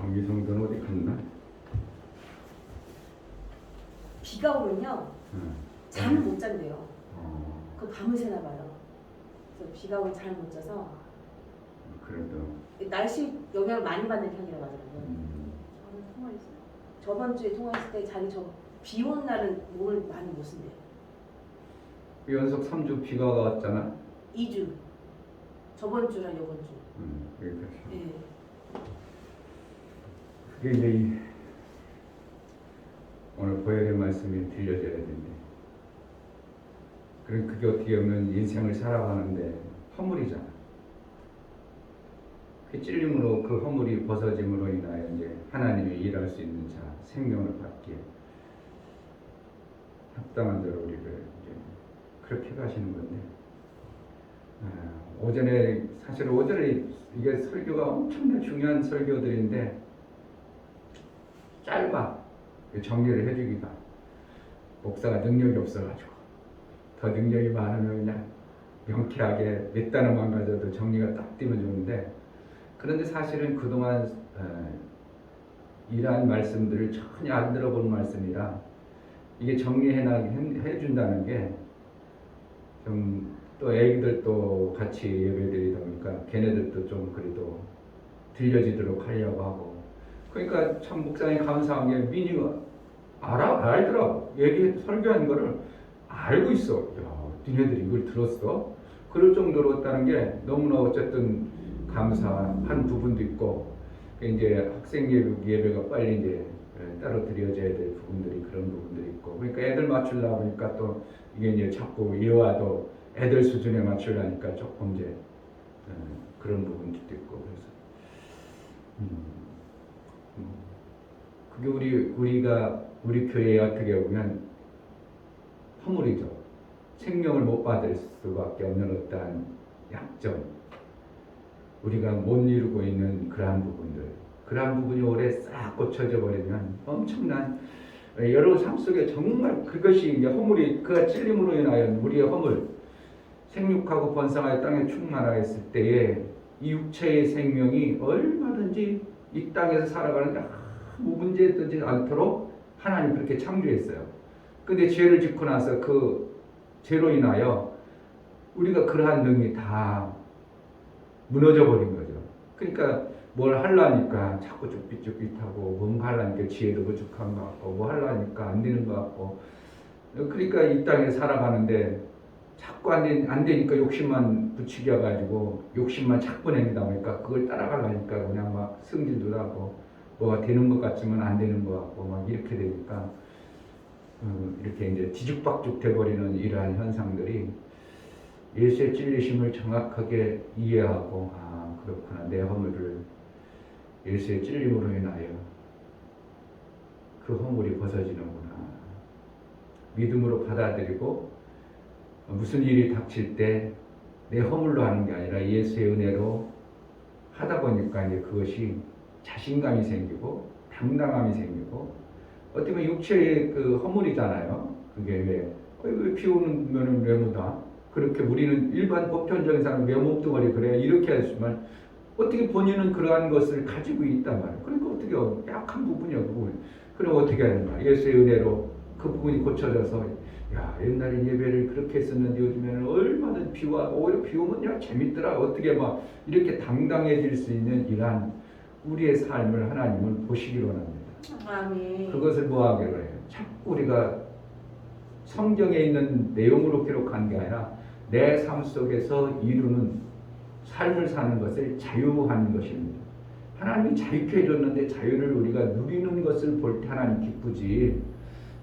정기성전 어디 갔나? 비가 오면요 응. 잠을 못 잔대요. 어, 그 밤을 새나 봐요. 그래서 비가 오면 잠을 못 자서 그래도 날씨 영향을 많이 받는 편이라고 하더라고요. 저는 통화했어요. 저번 주에 통화했을 때 자기 비 오는 날은 몸을 많이 못 쓴대요. 연속 3주 비가 왔잖아. 2주. 저번 주랑 이번 주. 그러니까 예. 그게 이제 오늘 보여야 될 말씀이 들려져야 되는데, 그럼 그게 어떻게 보면 인생을 살아가는데 허물이잖아. 그 찔림으로 그 허물이 벗어짐으로 인하여 이제 하나님이 일할 수 있는 자, 생명을 받기에 합당한 대로 우리를 이제 그렇게 가시는 건데, 사실 오전에 이게 설교가 엄청나게 중요한 설교들인데 짧아. 정리를 해주기가 목사가 능력이 없어가지고, 더 능력이 많으면 그냥 명쾌하게 몇 단어만 가져도 정리가 딱 되면 좋은데, 그런데 사실은 그동안 이러한 말씀들을 전혀 안 들어본 말씀이라 이게 정리해준다는 게 좀, 또 애기들도 같이 예배드리다 보니까 걔네들도 좀 그래도 들려지도록 하려고 하고, 그러니까 참 목사님 감사한 게 민이가 알더라고. 설교한 거를 알고 있어. 야, 니네들이 이걸 들었어? 그럴 정도로 했다는 게 너무나 어쨌든 감사한 부분도 있고, 이제 학생 예배가 빨리 이제 따로 드려져야 될 부분들이 그런 부분들이 있고, 그러니까 애들 맞추려고 보니까 또 이게 이제 자꾸 이어와도 애들 수준에 맞추려니까 조금 이제 그런 부분도 있고, 그래서 그게 우리 교회에 어떻게 보면 허물이죠. 생명을 못 받을 수밖에 없는 어떠한 약점, 우리가 못 이루고 있는 그러한 부분이 오래 싹 고쳐져 버리면 엄청난 여러 삶 속에 정말 그것이 이제 허물이, 그가 찔림으로 인하여 우리의 허물, 생육하고 번성하여 땅에 충만하였을 때에 이 육체의 생명이 얼마든지 이 땅에서 살아가는데 아무 문제 되지 않도록 하나님 그렇게 창조했어요. 근데 죄를 짓고 나서 그 죄로 인하여 우리가 그러한 능이 다 무너져 버린 거죠. 그러니까 뭘 하려니까 자꾸 쭈삣쭈삣하고, 뭔가 하려니까 지혜도 부족한 것 같고, 뭐 하려니까 안 되는 것 같고, 그러니까 이 땅에 살아가는데 자꾸 안 되니까 욕심만 부추겨 가지고 욕심만 자꾸 내다 보니까 그걸 따라가려니까 그냥 막 승질도 나고, 뭐가 되는 것 같지만 안 되는 것 같고, 막 이렇게 되니까 이렇게 이제 뒤죽박죽 돼버리는 이러한 현상들이, 예수의 찔리심을 정확하게 이해하고, 아 그렇구나, 내 허물을 예수의 찔림으로 인하여 그 허물이 벗어지는구나, 믿음으로 받아들이고, 무슨 일이 닥칠 때 내 허물로 하는 게 아니라 예수의 은혜로 하다 보니까 이제 그것이 자신감이 생기고 당당함이 생기고, 어떻게 보면 육체의 그 허물이잖아요. 그게 왜 비 오는 면은 왜 묻어? 그렇게 우리는 일반 보편적인 사람 왜 몸뚱아리 그래? 이렇게 하지만 어떻게 본인은 그러한 것을 가지고 있단 말이에요. 그러니까 어떻게 약한 부분이야 그건. 그럼 어떻게 하는 거야? 예수의 은혜로 그 부분이 고쳐져서, 야 옛날에 예배를 그렇게 했었는데 요즘에는 얼마든 비와 오히려 비 오면 야 재밌더라, 어떻게 막 이렇게 당당해질 수 있는 이러한 우리의 삶을 하나님은 보시기로 합니다. 아멘. 그것을 뭐 하기로 해요? 자꾸 우리가 성경에 있는 내용으로 기록한 게 아니라 내 삶 속에서 이루는 삶을 사는 것을 자유하는 것입니다. 하나님이 자유케 해줬는데 자유를 우리가 누리는 것을 볼 때 하나님 기쁘지,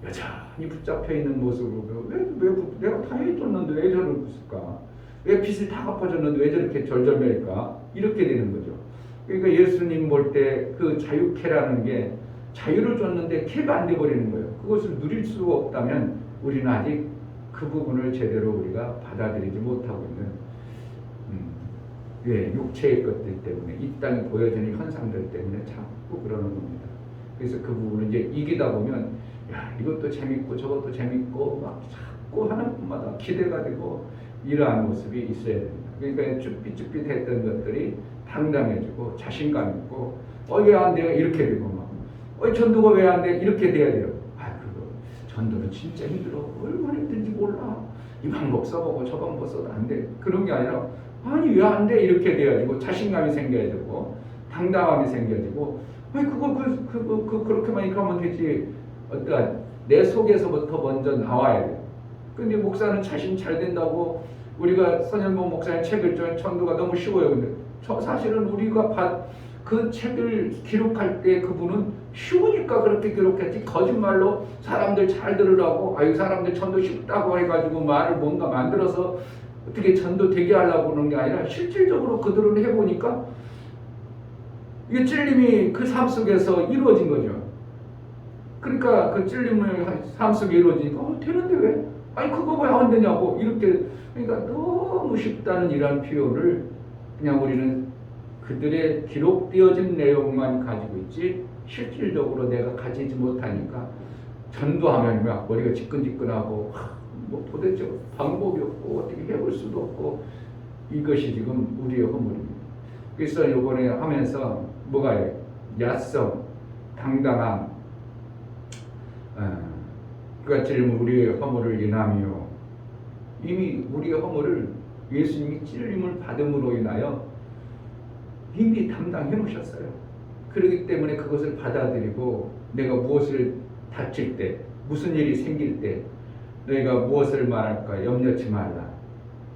여전히 붙잡혀 있는 모습으로 왜 내가 다 해줬는데 왜 저를 웃을까? 왜 빚을 다 갚아줬는데 왜 저렇게 절절매일까? 이렇게 되는 거죠. 그러니까 예수님 볼 때 그 자유케라는 게, 자유를 줬는데 케가 안 돼버리는 거예요. 그것을 누릴 수 없다면 우리는 아직 그 부분을 제대로 우리가 받아들이지 못하고 있는 육체의 것들 때문에, 이 땅에 보여지는 현상들 때문에 자꾸 그러는 겁니다. 그래서 그 부분을 이제 이기다 보면, 야 이것도 재밌고 저것도 재밌고 막 자꾸 하는 것마다 기대가 되고, 이러한 모습이 있어야 됩니다. 그러니까 쭈삣쭈삣했던 것들이 당당해지고 자신감 있고, 왜 안 돼요? 이렇게 되고 막 전도가 왜 안 돼? 이렇게 돼야 돼요. 그거 전도는 진짜 힘들어. 얼마나 힘든지 몰라. 이 방법 써보고 저 방법 써도 안 돼. 그런 게 아니라 아니 왜 안 돼? 이렇게 돼가지고 자신감이 생겨야 되고 당당함이 생겨지고 그거 그렇게만 하면 되지. 어떠한 내 속에서부터 먼저 나와야 돼. 근데 목사는 자신 잘 된다고 우리가 선현복 목사의 책을 줘. 전도가 너무 쉬워요. 근데 사실은 우리가 그 책을 기록할 때 그분은 쉬우니까 그렇게 기록했지 거짓말로 사람들 잘 들으라고 사람들 전도 쉽다고 해가지고 말을 뭔가 만들어서 어떻게 전도 되게 하려고 그러는 게 아니라 실질적으로 그들은 해보니까 이게 찔림이 그 삶 속에서 이루어진 거죠. 그러니까 그 찔림을 삶 속에 이루어지니까 되는데 왜? 그거 왜 안 되냐고 이렇게. 그러니까 너무 쉽다는 이런 표현을 그냥 우리는 그들의 기록되어진 내용만 가지고 있지 실질적으로 내가 가지지 못하니까 전도하면 막 머리가 지끈지끈하고 뭐 도대체 방법이 없고 어떻게 해볼 수도 없고 이것이 지금 우리의 허물입니다. 그래서 이번에 하면서 뭐가요? 야성, 당당함, 그같이 우리의 허물을 인하며 이미 우리의 허물을 예수님이 찔림을 받음으로 인하여 이미 담당해 놓으셨어요. 그렇기 때문에 그것을 받아들이고 내가 무엇을 다칠 때 무슨 일이 생길 때 너희가 무엇을 말할까 염려치 말라.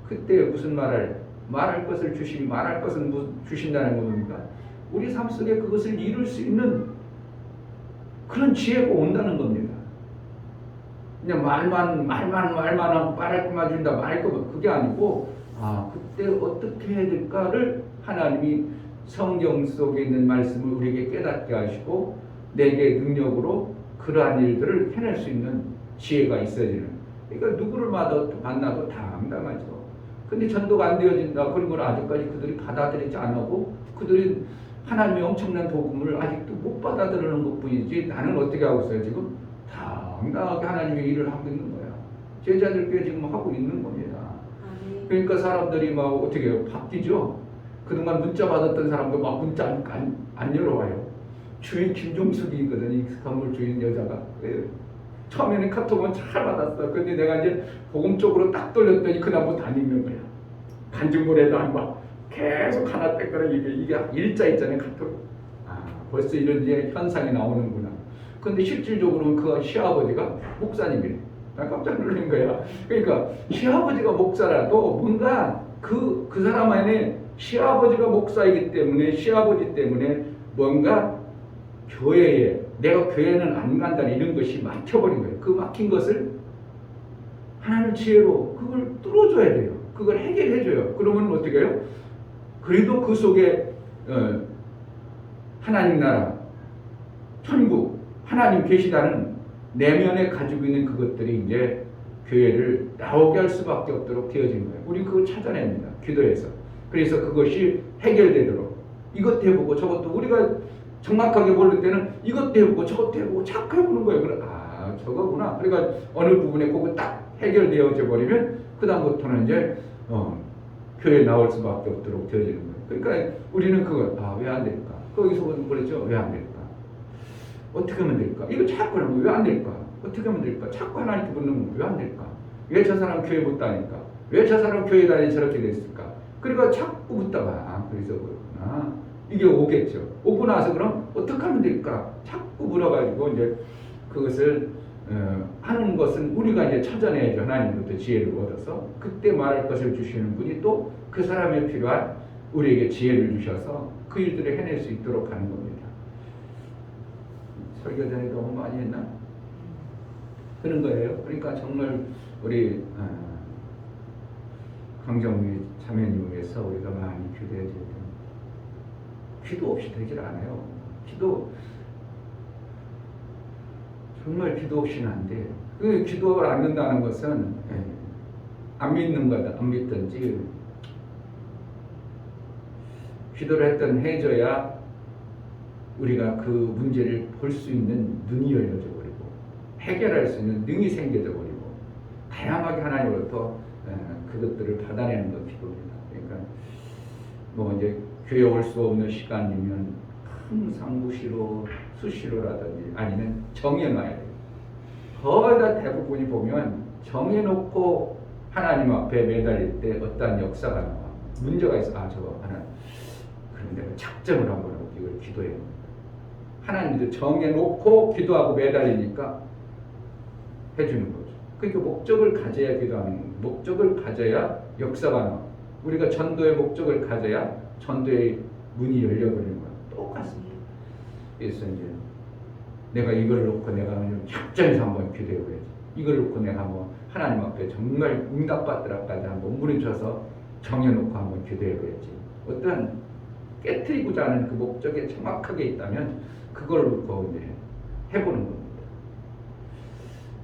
그때 무슨 말할 것을 주시니 말할 것은 주신다는 겁니까? 우리 삶 속에 그것을 이룰 수 있는 그런 지혜가 온다는 겁니다. 그냥 말만 하고 말할 것만 준다 말할 것만 그게 아니고 그때 어떻게 해야 될까를 하나님이 성경 속에 있는 말씀을 우리에게 깨닫게 하시고 내게 능력으로 그러한 일들을 해낼 수 있는 지혜가 있어지는. 그러니까 누구를 만나도 당당하죠. 근데 전도가 안 되어진다 그런 걸 아직까지 그들이 받아들이지 않고 그들이 하나님의 엄청난 복음을 아직도 못 받아들이는 것뿐이지 나는 어떻게 하고 있어요? 지금 당당하게 하나님의 일을 하고 있는 거야. 제자들께 지금 하고 있는 겁니다. 그러니까 사람들이 막 어떻게 해요? 바뀌죠. 그동안 문자 받았던 사람도 막 문자 안 열어와요. 주인 김종숙이거든. 이 건물 주인 여자가. 처음에는 카톡은 잘 받았어. 근데 내가 이제 복음 쪽으로 딱 돌렸더니 그다음부터 안 읽는 거야. 간증물에도 막 계속 하나 떼거나 이게 일자 있잖아요. 카톡. 벌써 이런 이제 현상이 나오는구나. 근데 실질적으로는 그 시아버지가 목사님이래. 나 깜짝 놀란 거야. 그러니까 시아버지가 목사라도 뭔가 그 사람 안에 시아버지가 목사이기 때문에 시아버지 때문에 뭔가 교회에 내가 교회는 안 간다 이런 것이 막혀버린 거예요. 그 막힌 것을 하나님 지혜로 그걸 뚫어줘야 돼요. 그걸 해결해줘요. 그러면 어떻게 해요? 그래도 그 속에 하나님 나라, 천국, 하나님 계시다는 내면에 가지고 있는 그것들이 이제 교회를 나오게 할 수밖에 없도록 되어진 거예요. 우리 그걸 찾아냅니다. 기도해서. 그래서 그것이 해결되도록 이것도 해보고 저것도 우리가 정확하게 모를 때는 이것도 해보고 저것도 해보고 자꾸 해보는 거예요. 그래, 저거구나. 그러니까 어느 부분에 그거 딱 해결되어져 버리면 그 다음부터는 이제 교회에 나올 수밖에 없도록 되어지는 거예요. 그러니까 우리는 그걸 왜 안 될까? 거기서 그랬죠. 왜 안 될까? 어떻게 하면 될까? 이거 자꾸 하는 거 왜 안 될까? 어떻게 하면 될까? 자꾸 하나님께 묻는 거 왜 안 될까? 왜 저 사람 교회 못 다니까? 왜 저 사람 교회 다니 저렇게 됐을까? 그러니까 자꾸 묻다가 그래서 그렇구나. 이게 오겠죠. 오고 나서 그럼 어떻게 하면 될까? 자꾸 물어가지고 이제 그것을 하는 것은 우리가 이제 찾아내야죠. 하나님부터 지혜를 얻어서 그때 말할 것을 주시는 분이 또 그 사람에 필요한 우리에게 지혜를 주셔서 그 일들을 해낼 수 있도록 하는 겁니다. 설교 전에 너무 많이 했나? 그런 거예요. 그러니까 정말 우리 강정미 자매님을 위해서 우리가 많이 기도해야 돼요. 기도 없이 되질 않아요. 정말 기도 없이는 안 돼요. 그 기도를 안 된다는 것은 안 믿는 거다. 안 믿든지 기도를 했던 해줘야 우리가 그 문제를 볼 수 있는 눈이 열려져 버리고 해결할 수 있는 능이 생겨져 버리고 다양하게 하나님으로부터 그것들을 받아내는 것 기도입니다. 그러니까 뭐 이제 교회 올 수 없는 시간이면 항상 무시로 수시로라든지 아니면 정해놔야 돼요. 거의 다 대부분이 보면 정해놓고 하나님 앞에 매달릴 때 어떠한 역사가 나와. 문제가 있어. 아 저거 하나님. 그럼 내가 작정을 한번 하고 이걸 기도해야 됩니다. 하나님도 정해놓고 기도하고 매달리니까 해주는 거죠. 그러니까 목적을 가져야 기도하는 거예요. 목적을 가져야 역사가 나와. 우리가 전도의 목적을 가져야 전도의 문이 열려버리는 거야. 똑같습니다. 그래서 이제 내가 이걸 놓고 내가 작정해서 한번 기도해봐야지. 이걸 놓고 내가 한번 하나님 앞에 정말 응답받으라까지 한번 무리쳐서 정해놓고 한번 기도해봐야지. 어떤 깨트리고자 하는 그 목적에 정확하게 있다면 그걸 놓고 이제 해보는 겁니다.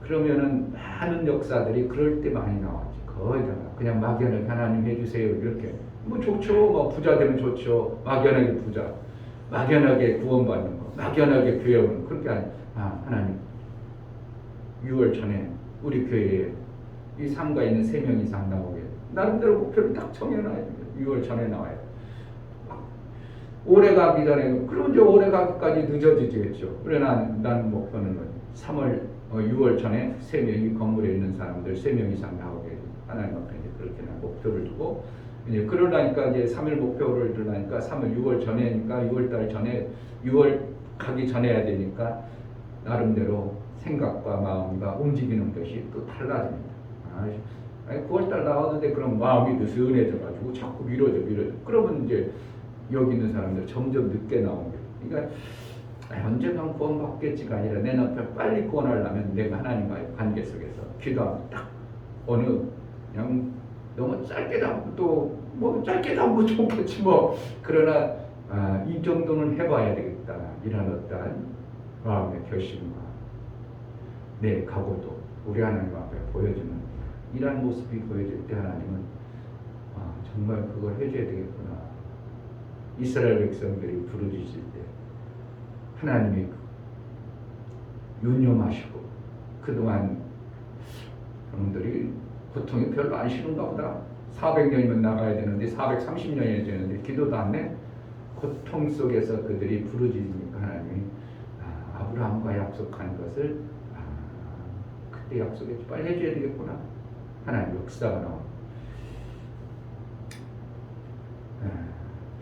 그러면은 많은 역사들이 그럴 때 많이 나왔지. 거의 다 그냥 막연하게 하나님 해주세요 이렇게 뭐 좋죠. 뭐 부자 되면 좋죠. 막연하게 부자, 막연하게 구원받는 거, 막연하게 교회 오는 그렇게 하나님 6월 전에 우리 교회에 이 상가 있는 3명 이상 나오게 나름대로 목표를 딱 정해놔야 돼요. 6월 전에 나와요. 오래 가기 전에 그럼 이제 오래 가기까지 늦어지겠죠. 그래 나는 목표는 6월 전에 3명이 건물에 있는 사람들 3명 이상 나오게 하나님 앞에 이제 그렇게 목표를 두고 이제 그러다니까 이제 3일 목표를 두라니까 3월 6월 전에니까 6월달 전에 6월 가기 전에 해야 되니까 나름대로 생각과 마음과 움직이는 것이 또 달라집니다. 아니 9월달 나왔는데 그럼 마음이 느슨해져가지고 자꾸 미뤄져. 그러면 이제 여기 있는 사람들 점점 늦게 나옵니다. 그러니까 언젠간 구원받겠지가 아니라 내 남편 빨리 구원하려면 내가 하나님과의 관계 속에서 기도하면 딱 어느 그냥 너무 짧게 담고 뭐 짧게 담고 좋겠지 뭐 그러나 이 정도는 해봐야 되겠다 이런 어떤 마음의 결심과 내 각오도 우리 하나님 앞에 보여주는 이런 모습이 보여질 때 하나님은 정말 그걸 해줘야 되겠구나. 이스라엘 백성들이 부르짖을 때 하나님이 유념하시고 그동안 그놈들이 고통이 별로 안 싫은가 보다. 400년이면 나가야 되는데 430년이 되는데 기도도 안 해. 고통 속에서 그들이 부르짖으니까 하나님이 아브라함과 약속한 것을 그때 약속했지 빨리 해줘야 되겠구나. 하나님 역사가 나옵니다.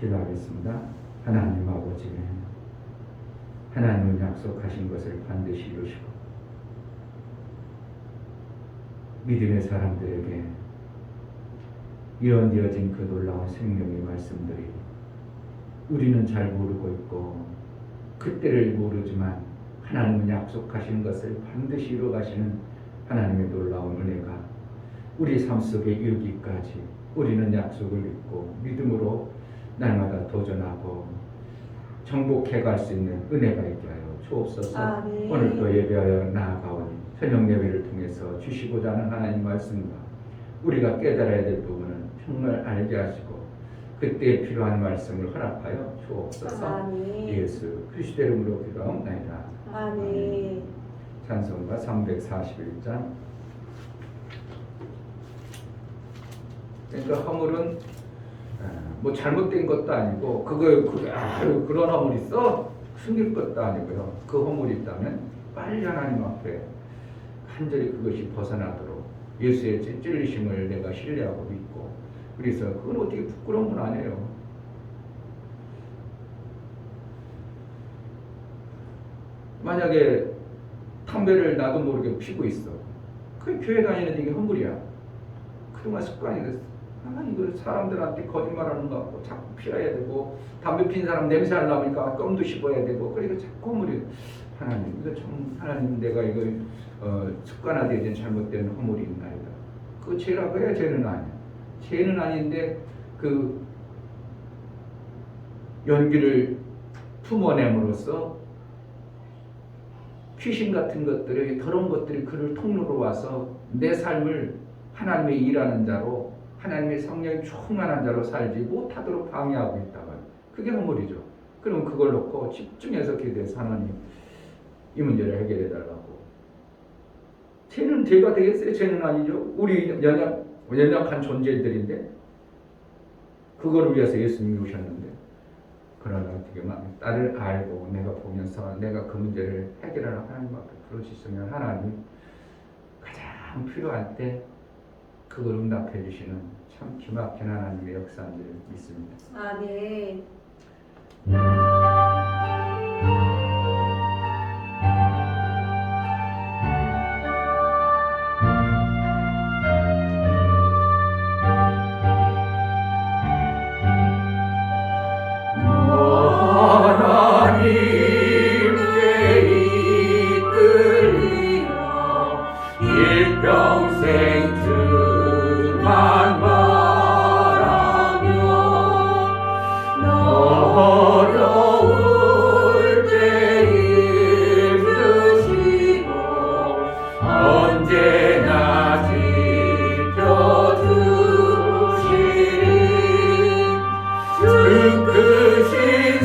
기도하겠습니다. 하나님 아버지, 하나님은 약속하신 것을 반드시 이루시고 믿음의 사람들에게 예언되어진 그 놀라운 생명의 말씀들이 우리는 잘 모르고 있고 그때를 모르지만 하나님은 약속하신 것을 반드시 이루어가시는 하나님의 놀라운 은혜가 우리 삶 속에 이르기까지 우리는 약속을 믿고 믿음으로 날마다 도전하고 정복해 갈 수 있는 은혜가 있게 하여 주옵소서. 아멘. 오늘도 예배하여 나아가오니 저녁 예배를 통해서 주시고자 하는 하나님 말씀과 우리가 깨달아야 될 부분은 정말 알게 하시고 그때 필요한 말씀을 허락하여 주옵소서. 아멘. 예수 그리스도 이름으로 기도하옵나이다. 아멘. 찬송가 341장. 그러니까 허물은 뭐 잘못된 것도 아니고 그런 허물 있어 숨길 것도 아니고요. 그 허물이 있다면 빨리 하나님 앞에 간절히 그것이 벗어나도록 예수의 찔리심을 내가 신뢰하고 믿고 그래서 그건 어떻게 부끄러운 건 아니에요. 만약에 담배를 나도 모르게 피고 있어. 그 교회 다니는 이게 허물이야. 그동안 습관이 됐어. 이거 사람들한테 거짓말하는 것 같고 자꾸 피해야 되고 담배 핀 사람 냄새 안 나니까 껌도 씹어야 되고 그러니까 자꾸 허물이 하나님 이거 참 하나님 내가 이거 습관화되어진 잘못된 허물이 있나이다. 그 죄라고 해야 죄는 아니야. 죄는 아닌데 그 연기를 품어냄으로써 귀신 같은 것들이 더러운 것들이 그를 통로로 와서 내 삶을 하나님의 일하는 자로 하나님의 성령이 충만한 자로 살지 못하도록 방해하고 있다면 그게 허물이죠. 그럼 그걸 놓고 집중해서 기도해서 하나님 이 문제를 해결해 달라고. 죄는 죄가 되겠어요? 죄는 아니죠. 우리 연약한 존재들인데 그거를 위해서 예수님이 오셨는데 그러나 어떻게 딸을 알고 내가 보면서 내가 그 문제를 해결하러 하나님 앞에 부르시면 하나님 가장 필요할 때 그걸 응답해 주시는 참 기막힌 하나님의 역사인 줄 믿습니다. 아, 네. 하나님께 이끌리어 일평생 주만 바라며 어려울 때 힘주시고 언제나 지켜주시리 주 크신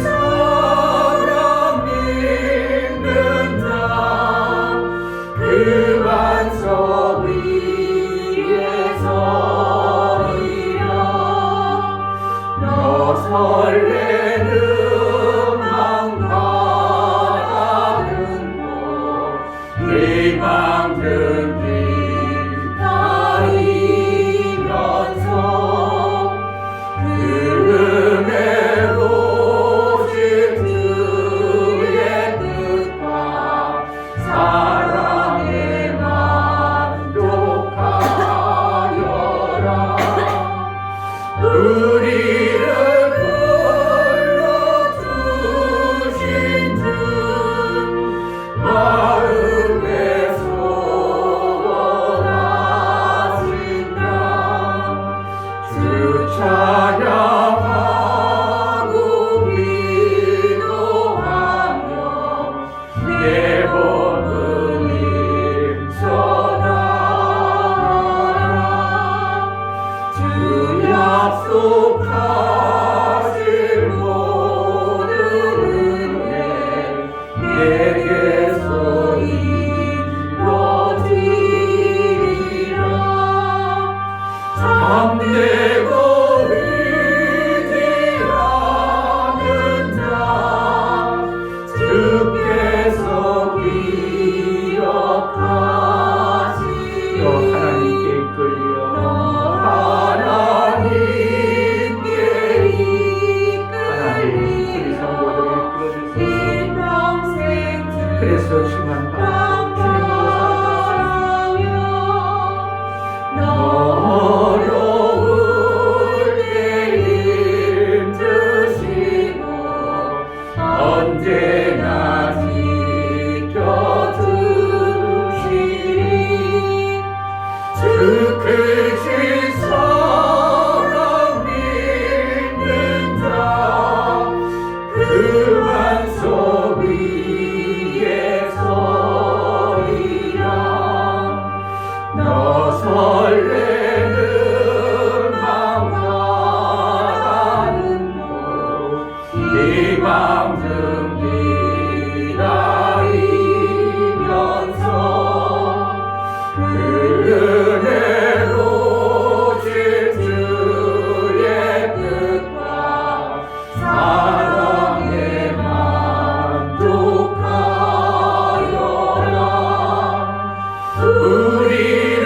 사랑 믿는 자 그 반석 위에 서리라 너 설레는 마음 가다듬고 희망 든길 다니면서 그 은혜로우신 주의 뜻과 사랑에 만족하여라 우리를 불러주신 주 마음에 소원하신다 주 찬양하고 기도하며 내 몸을 임선하라 주 약속하신 모든 은혜 내게서 이루어지리라 참되고 의지하는 자 주께서 기억하시리 하나님께 이끌려 하나님께 하나님 우리 성도들을 이끌어주소서 그래서 주만 바라고 주님으로 살아갈 어려울 때 힘주시고 언제나 지켜주시리 주 크신 사랑 믿는 자 그 반석 위에 서리라 너 설레는 마음 가다듬고 희망 등길 다니면서 그 은혜로우신 주의 뜻과 사랑에 만족하여라 우리를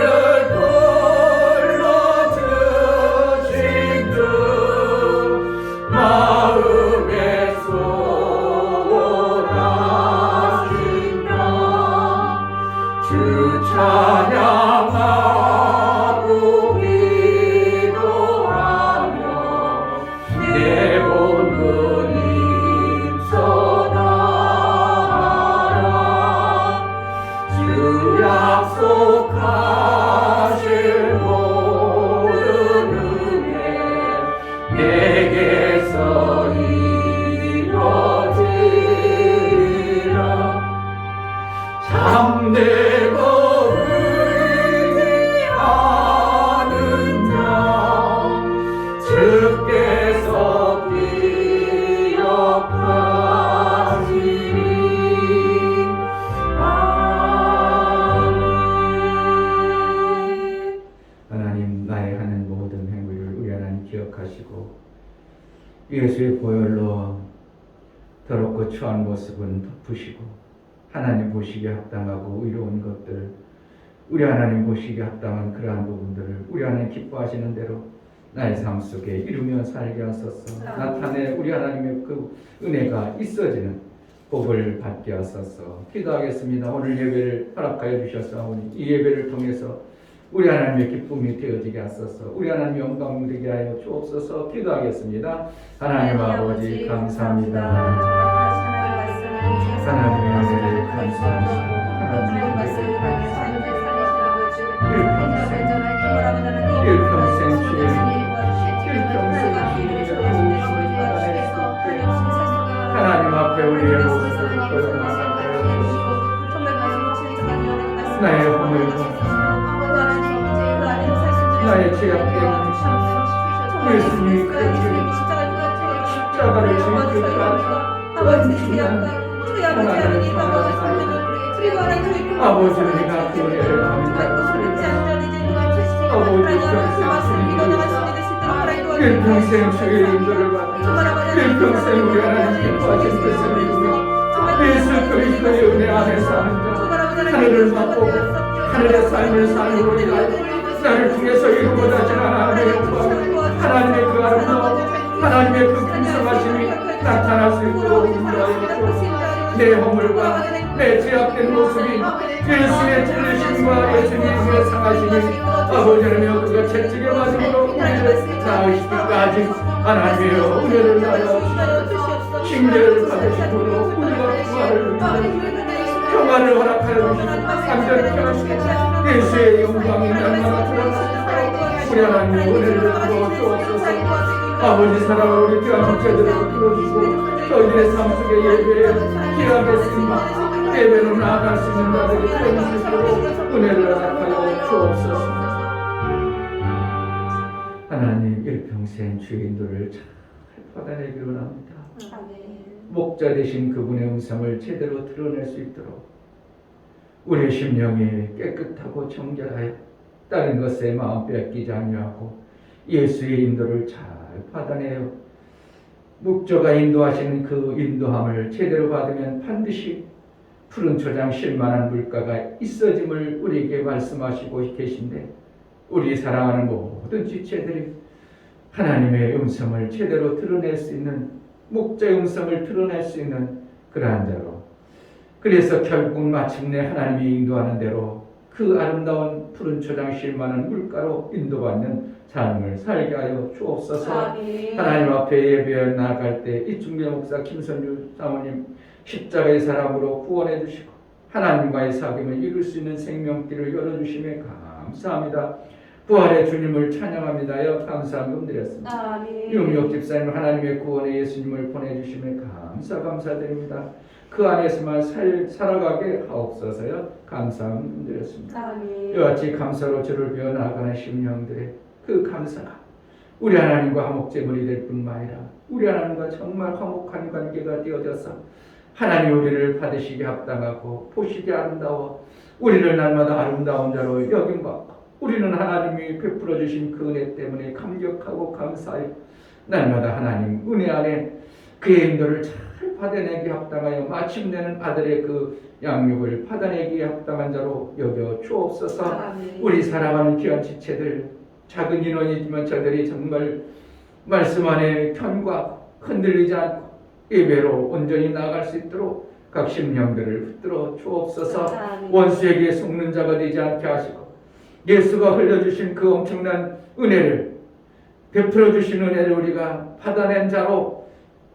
불러주신 주 마음에 소원하신다 주 찬양하고 기도하며 내 몸을 임선하라 주 약속하신 모든 은혜 내게서 이루어지리라 참되고 의지하는 자 주께서 기억하시리 아멘 하나님 나의 하는 모든 행위를 우리 하나님 기억하시고 예수의 보혈로 처한 모습은 덮으시고 하나님 보시기에 합당하고 의로운 것들, 우리 하나님 보시기에 합당한 그러한 부분들을 우리 하나님 기뻐하시는 대로 나의 삶 속에 이루며 살게 하소서. 나타내 우리 하나님의 그 은혜가 있어지는 복을 받게 하소서. 기도하겠습니다. 오늘 예배를 허락하여 주셨사오니 이 예배를 통해서 우리 하나님의 기쁨이 되어지게 하소서. 우리 하나님 영광 되게 하여 주옵소서. 기도하겠습니다. 하나님 아버지 감사합니다. 하나님의 은혜를 감사합니다. 하나님의 은혜를 감사합니다. 일평생 주의 하나님 앞에 우리의 모습을 보여주시고 나의 허물과 나의 죄악된 예수님 그 십자가를 지을 줄 아버지 우리가 그 은혜를 일평생 주의 인도를 받으며 일평생 우리 하나님 기뻐하신 뜻을 이루며 예수 그리스도의 은혜 안에 사는 자 하늘을 맛보고 하늘의 삶을 삶으로 인하여 나를 통해서 이루고자 지난 하나님의 영광 하나님의 그 아름다움 하나님의 그 풍성하심이 나타날 수 있도록 인도하여 내 허물과 내 죄악된 모습이 예수의 찔리심과 예수님의 상하심이 아버지는요 그가 채찍에 맞음으로 우리를 낳으시기까지 하나님이여 은혜를 나여 징계를 받으시도록 우리가 평화를 허락하여 주시고 완전히 예수의 영광이 날마다 드러나시도록 우리 하나님 은혜를 부어 주옵소서. 아버지 사랑을 우리 귀한 제대로 들어주시고 저희들의 삶 속에 예배에 귀하게 쓰임받고 예배로 나아갈 수 있는 자들이 되는 수 있도록 은혜를 허락하여 주옵소서. 하나님 일평생 주의 인도를 잘 받아내기로 합니다. 목자 되신 그분의 음성을 제대로 드러낼 수 있도록 우리의 심령이 깨끗하고 정결하여 다른 것에 마음 뺏기지 아니하고 예수의 인도를 잘 받아내요. 목자가 인도하시는 그 인도함을 제대로 받으면 반드시 푸른 초장 쉴만한 물가가 있어짐을 우리에게 말씀하시고 계신데 우리 사랑하는 모든 지체들이 하나님의 음성을 제대로 드러낼 수 있는 목자의 음성을 드러낼 수 있는 그러한 자로 그래서 결국 마침내 하나님이 인도하는 대로 그 아름다운 푸른 초장 쉴만한 물가로 인도받는 삶을 살게 하여 주옵소서. 하나님 앞에 예배에 나아갈 때 이충배 목사 김선주 사모님 십자가의 사랑으로 구원해 주시고 하나님과의 사귐을 이룰 수 있는 생명길을 열어주심에 감사합니다. 부활의 주님을 찬양합니다여 감사함 드렸습니다. 유미옥 집사님 하나님의 구원의 예수님을 보내주심에 감사드립니다. 그 안에서만 살아가게 하옵소서요. 감사함 드렸습니다. 이와 같이 감사로 주를 배워 나아가는 심령들의 그 감사가 우리 하나님과 화목제물이 될 뿐만 아니라 우리 하나님과 정말 화목한 관계가 되어져서 하나님 우리를 받으시기 합당하고 보시기 아름다워 우리를 날마다 아름다운 자로 여김받고 우리는 하나님이 베풀어 주신 그 은혜 때문에 감격하고 감사하여 날마다 하나님 은혜 안에 그의 인도를 잘 받아내기 합당하여 마침내는 아들의 그 양육을 받아내기에 합당한 자로 여겨 주옵소서. 우리 사랑하는 귀한 지체들 작은 인원이지만 저들이 정말 말씀 안에 견고하고 흔들리지 않고 예배로 온전히 나아갈 수 있도록 각 심령들을 붙들어 주옵소서. 원수에게 속는 자가 되지 않게 하시고 예수가 흘려주신 그 엄청난 은혜를 베풀어 주신 은혜를 우리가 받아낸 자로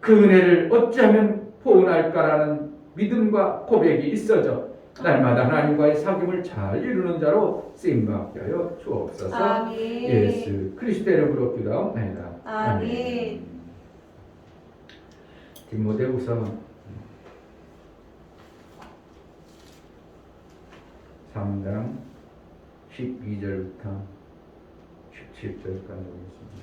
그 은혜를 어찌하면 보응할까라는 믿음과 고백이 있어져 날마다 하나님과의 사귐을 잘 이루는 자로 쓰임받게 하여 주옵소서. 예수 그리스도의 이름으로 기도합니다. 아멘. 디모데후서 3장 12절부터 17절까지 보겠습니다.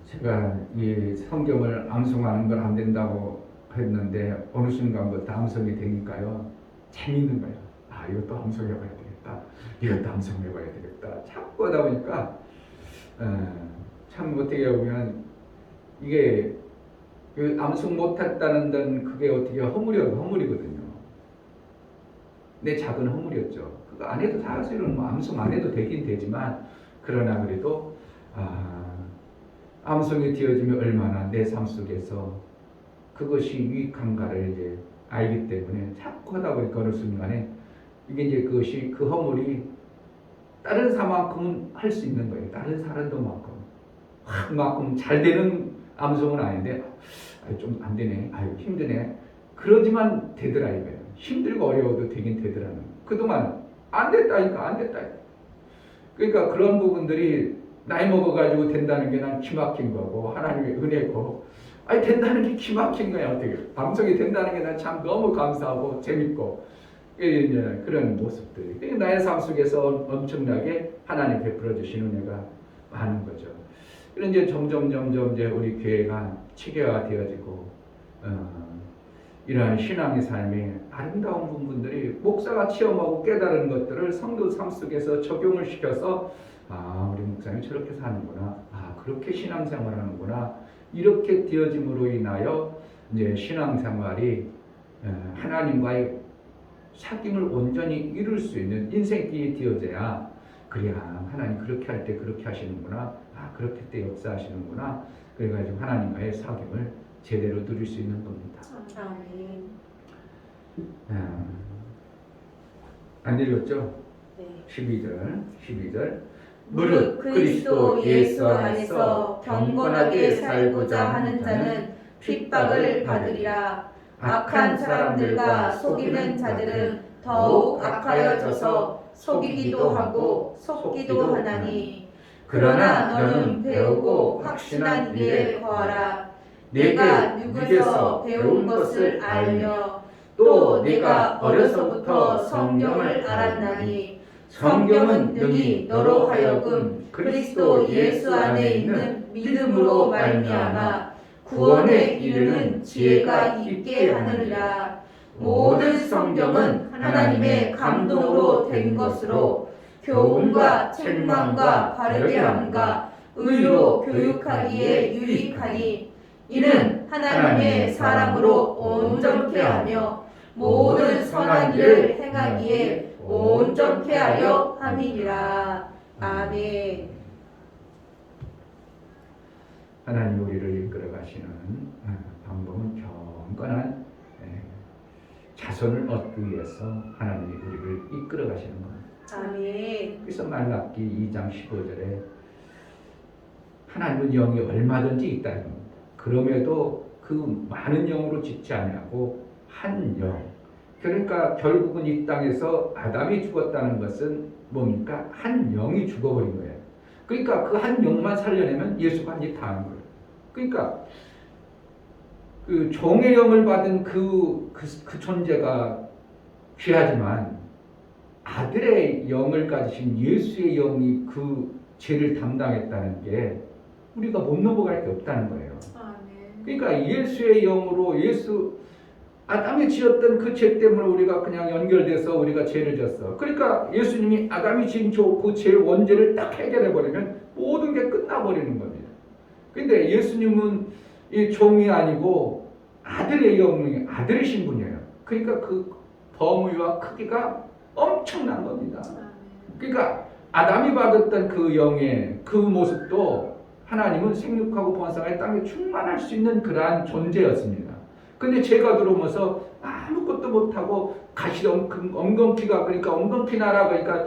제가 이 성경을 암송하는 건 안 된다고 했는데 어느 순간부터 암송이 되니까요 재밌는 거예요. 아 이것도 암송해봐야 되겠다. 되겠다. 이것도 암송해봐야 되겠다. 자꾸 하다 보니까 참 어떻게 보면 이게 그 암송 못했다는 건 그게 어떻게 허물이거든요. 내 작은 허물이었죠. 그거 안 해도 사실은 뭐 암송 안 해도 되긴 되지만 그러나 그래도 암송이 되어지면 얼마나 내 삶 속에서 그것이 유익한가를 이제 알기 때문에 자꾸 하다 보니까 어느 순간에 이게 이제 그것이 그 허물이 다른 사람만큼은 할 수 있는 거예요. 다른 사람들만큼 그만큼 잘 되는 암송은 아닌데 좀 안 되네, 힘드네. 그러지만 되더라 이거예요. 힘들고 어려워도 되긴 되더라는. 그동안 안 됐다니까. 그러니까 그런 부분들이 나이 먹어가지고 된다는 게 난 기막힌 거고 하나님의 은혜고 된다는 게 기막힌 거야. 어떻게 방송이 된다는 게 난 참 너무 감사하고 재밌고 이제 그런 모습들이 나의 삶 속에서 엄청나게 하나님 베풀어 주신 은혜가 많은 거죠. 그런 이제 점점 이제 우리 교회가 체계화되어지고 이러한 신앙의 삶이 아름다운 부분들이 목사가 체험하고 깨달은 것들을 성도 삶 속에서 적용을 시켜서 우리 목사님이 저렇게 사는구나, 그렇게 신앙생활을 하는구나, 이렇게 되어짐으로 인하여 이제 신앙생활이 하나님과의 사귐을 온전히 이룰 수 있는 인생길이 되어져야 그래야 하나님 그렇게 할 때 그렇게 하시는구나, 그렇게 때 역사하시는구나, 그래가지고 하나님과의 사귐을 제대로 누릴 수 있는 겁니다. 아멘. 안 읽었죠? 네. 12절 무릇 그리스도 예수 안에서 경건하게 살고자 하는 자는 핍박을 받으리라. 악한 사람들과 속이는 자들은 더욱 악하여져서 속이기도 하고 속기도 하나니. 그러나 너는 배우고 확신한 일에 거하라. 내가 누구에서 배운 것을 알며 또 내가 어려서부터 성경을 알았나니 성경은 능히 너로 하여금 그리스도 예수 안에 있는 믿음으로 말미암아 구원에 이르는 지혜가 있게 하느니라. 모든 성경은 하나님의 감동으로 된 것으로 교훈과 책망과 바르게 함과 의로 교육하기에 유익하니 이는 하나님의 사람으로 온전케 하며 모든 선한 일을 행하기에 온전케 하려 함이니라. 아멘. 하나님 우리를 이끌어 가시는 방법은 경건한 자손을 얻기 위해서 하나님이 우리를 이끌어 가시는 겁니다. 아멘. 그래서 말라기 2장 15절에 하나님은 영이 얼마든지 있다는 겁니다. 그럼에도 그 많은 영으로 짓지 아니하고 한 영. 그러니까 결국은 이 땅에서 아담이 죽었다는 것은 뭡니까? 한 영이 죽어버린 거예요. 그러니까 그 한 영만 살려내면 예수가 한 일 다 하는 거예요. 그러니까 그 종의 영을 받은 그 존재가 귀하지만 아들의 영을 가지신 예수의 영이 그 죄를 담당했다는 게 우리가 못 넘어갈 게 없다는 거예요. 아멘. 그러니까 예수의 영으로 아담이 지었던 그 죄 때문에 우리가 그냥 연결돼서 우리가 죄를 졌어. 그러니까 예수님이 아담이 지은 그 죄의 원죄를 딱 해결해 버리면 모든 게 끝나버리는 겁니다. 근데 예수님은 이 종이 아니고 아들의 영이 아들이신 분이에요. 그러니까 그 범위와 크기가 엄청난 겁니다. 그러니까 아담이 받았던 그 영의 그 모습도 하나님은 생육하고 번성하여 땅에 충만할 수 있는 그러한 존재였습니다. 근데 죄가 들어오면서 아무것도 못하고 가시 엉겅퀴가 그러니까 엉겅퀴 나라 그러니까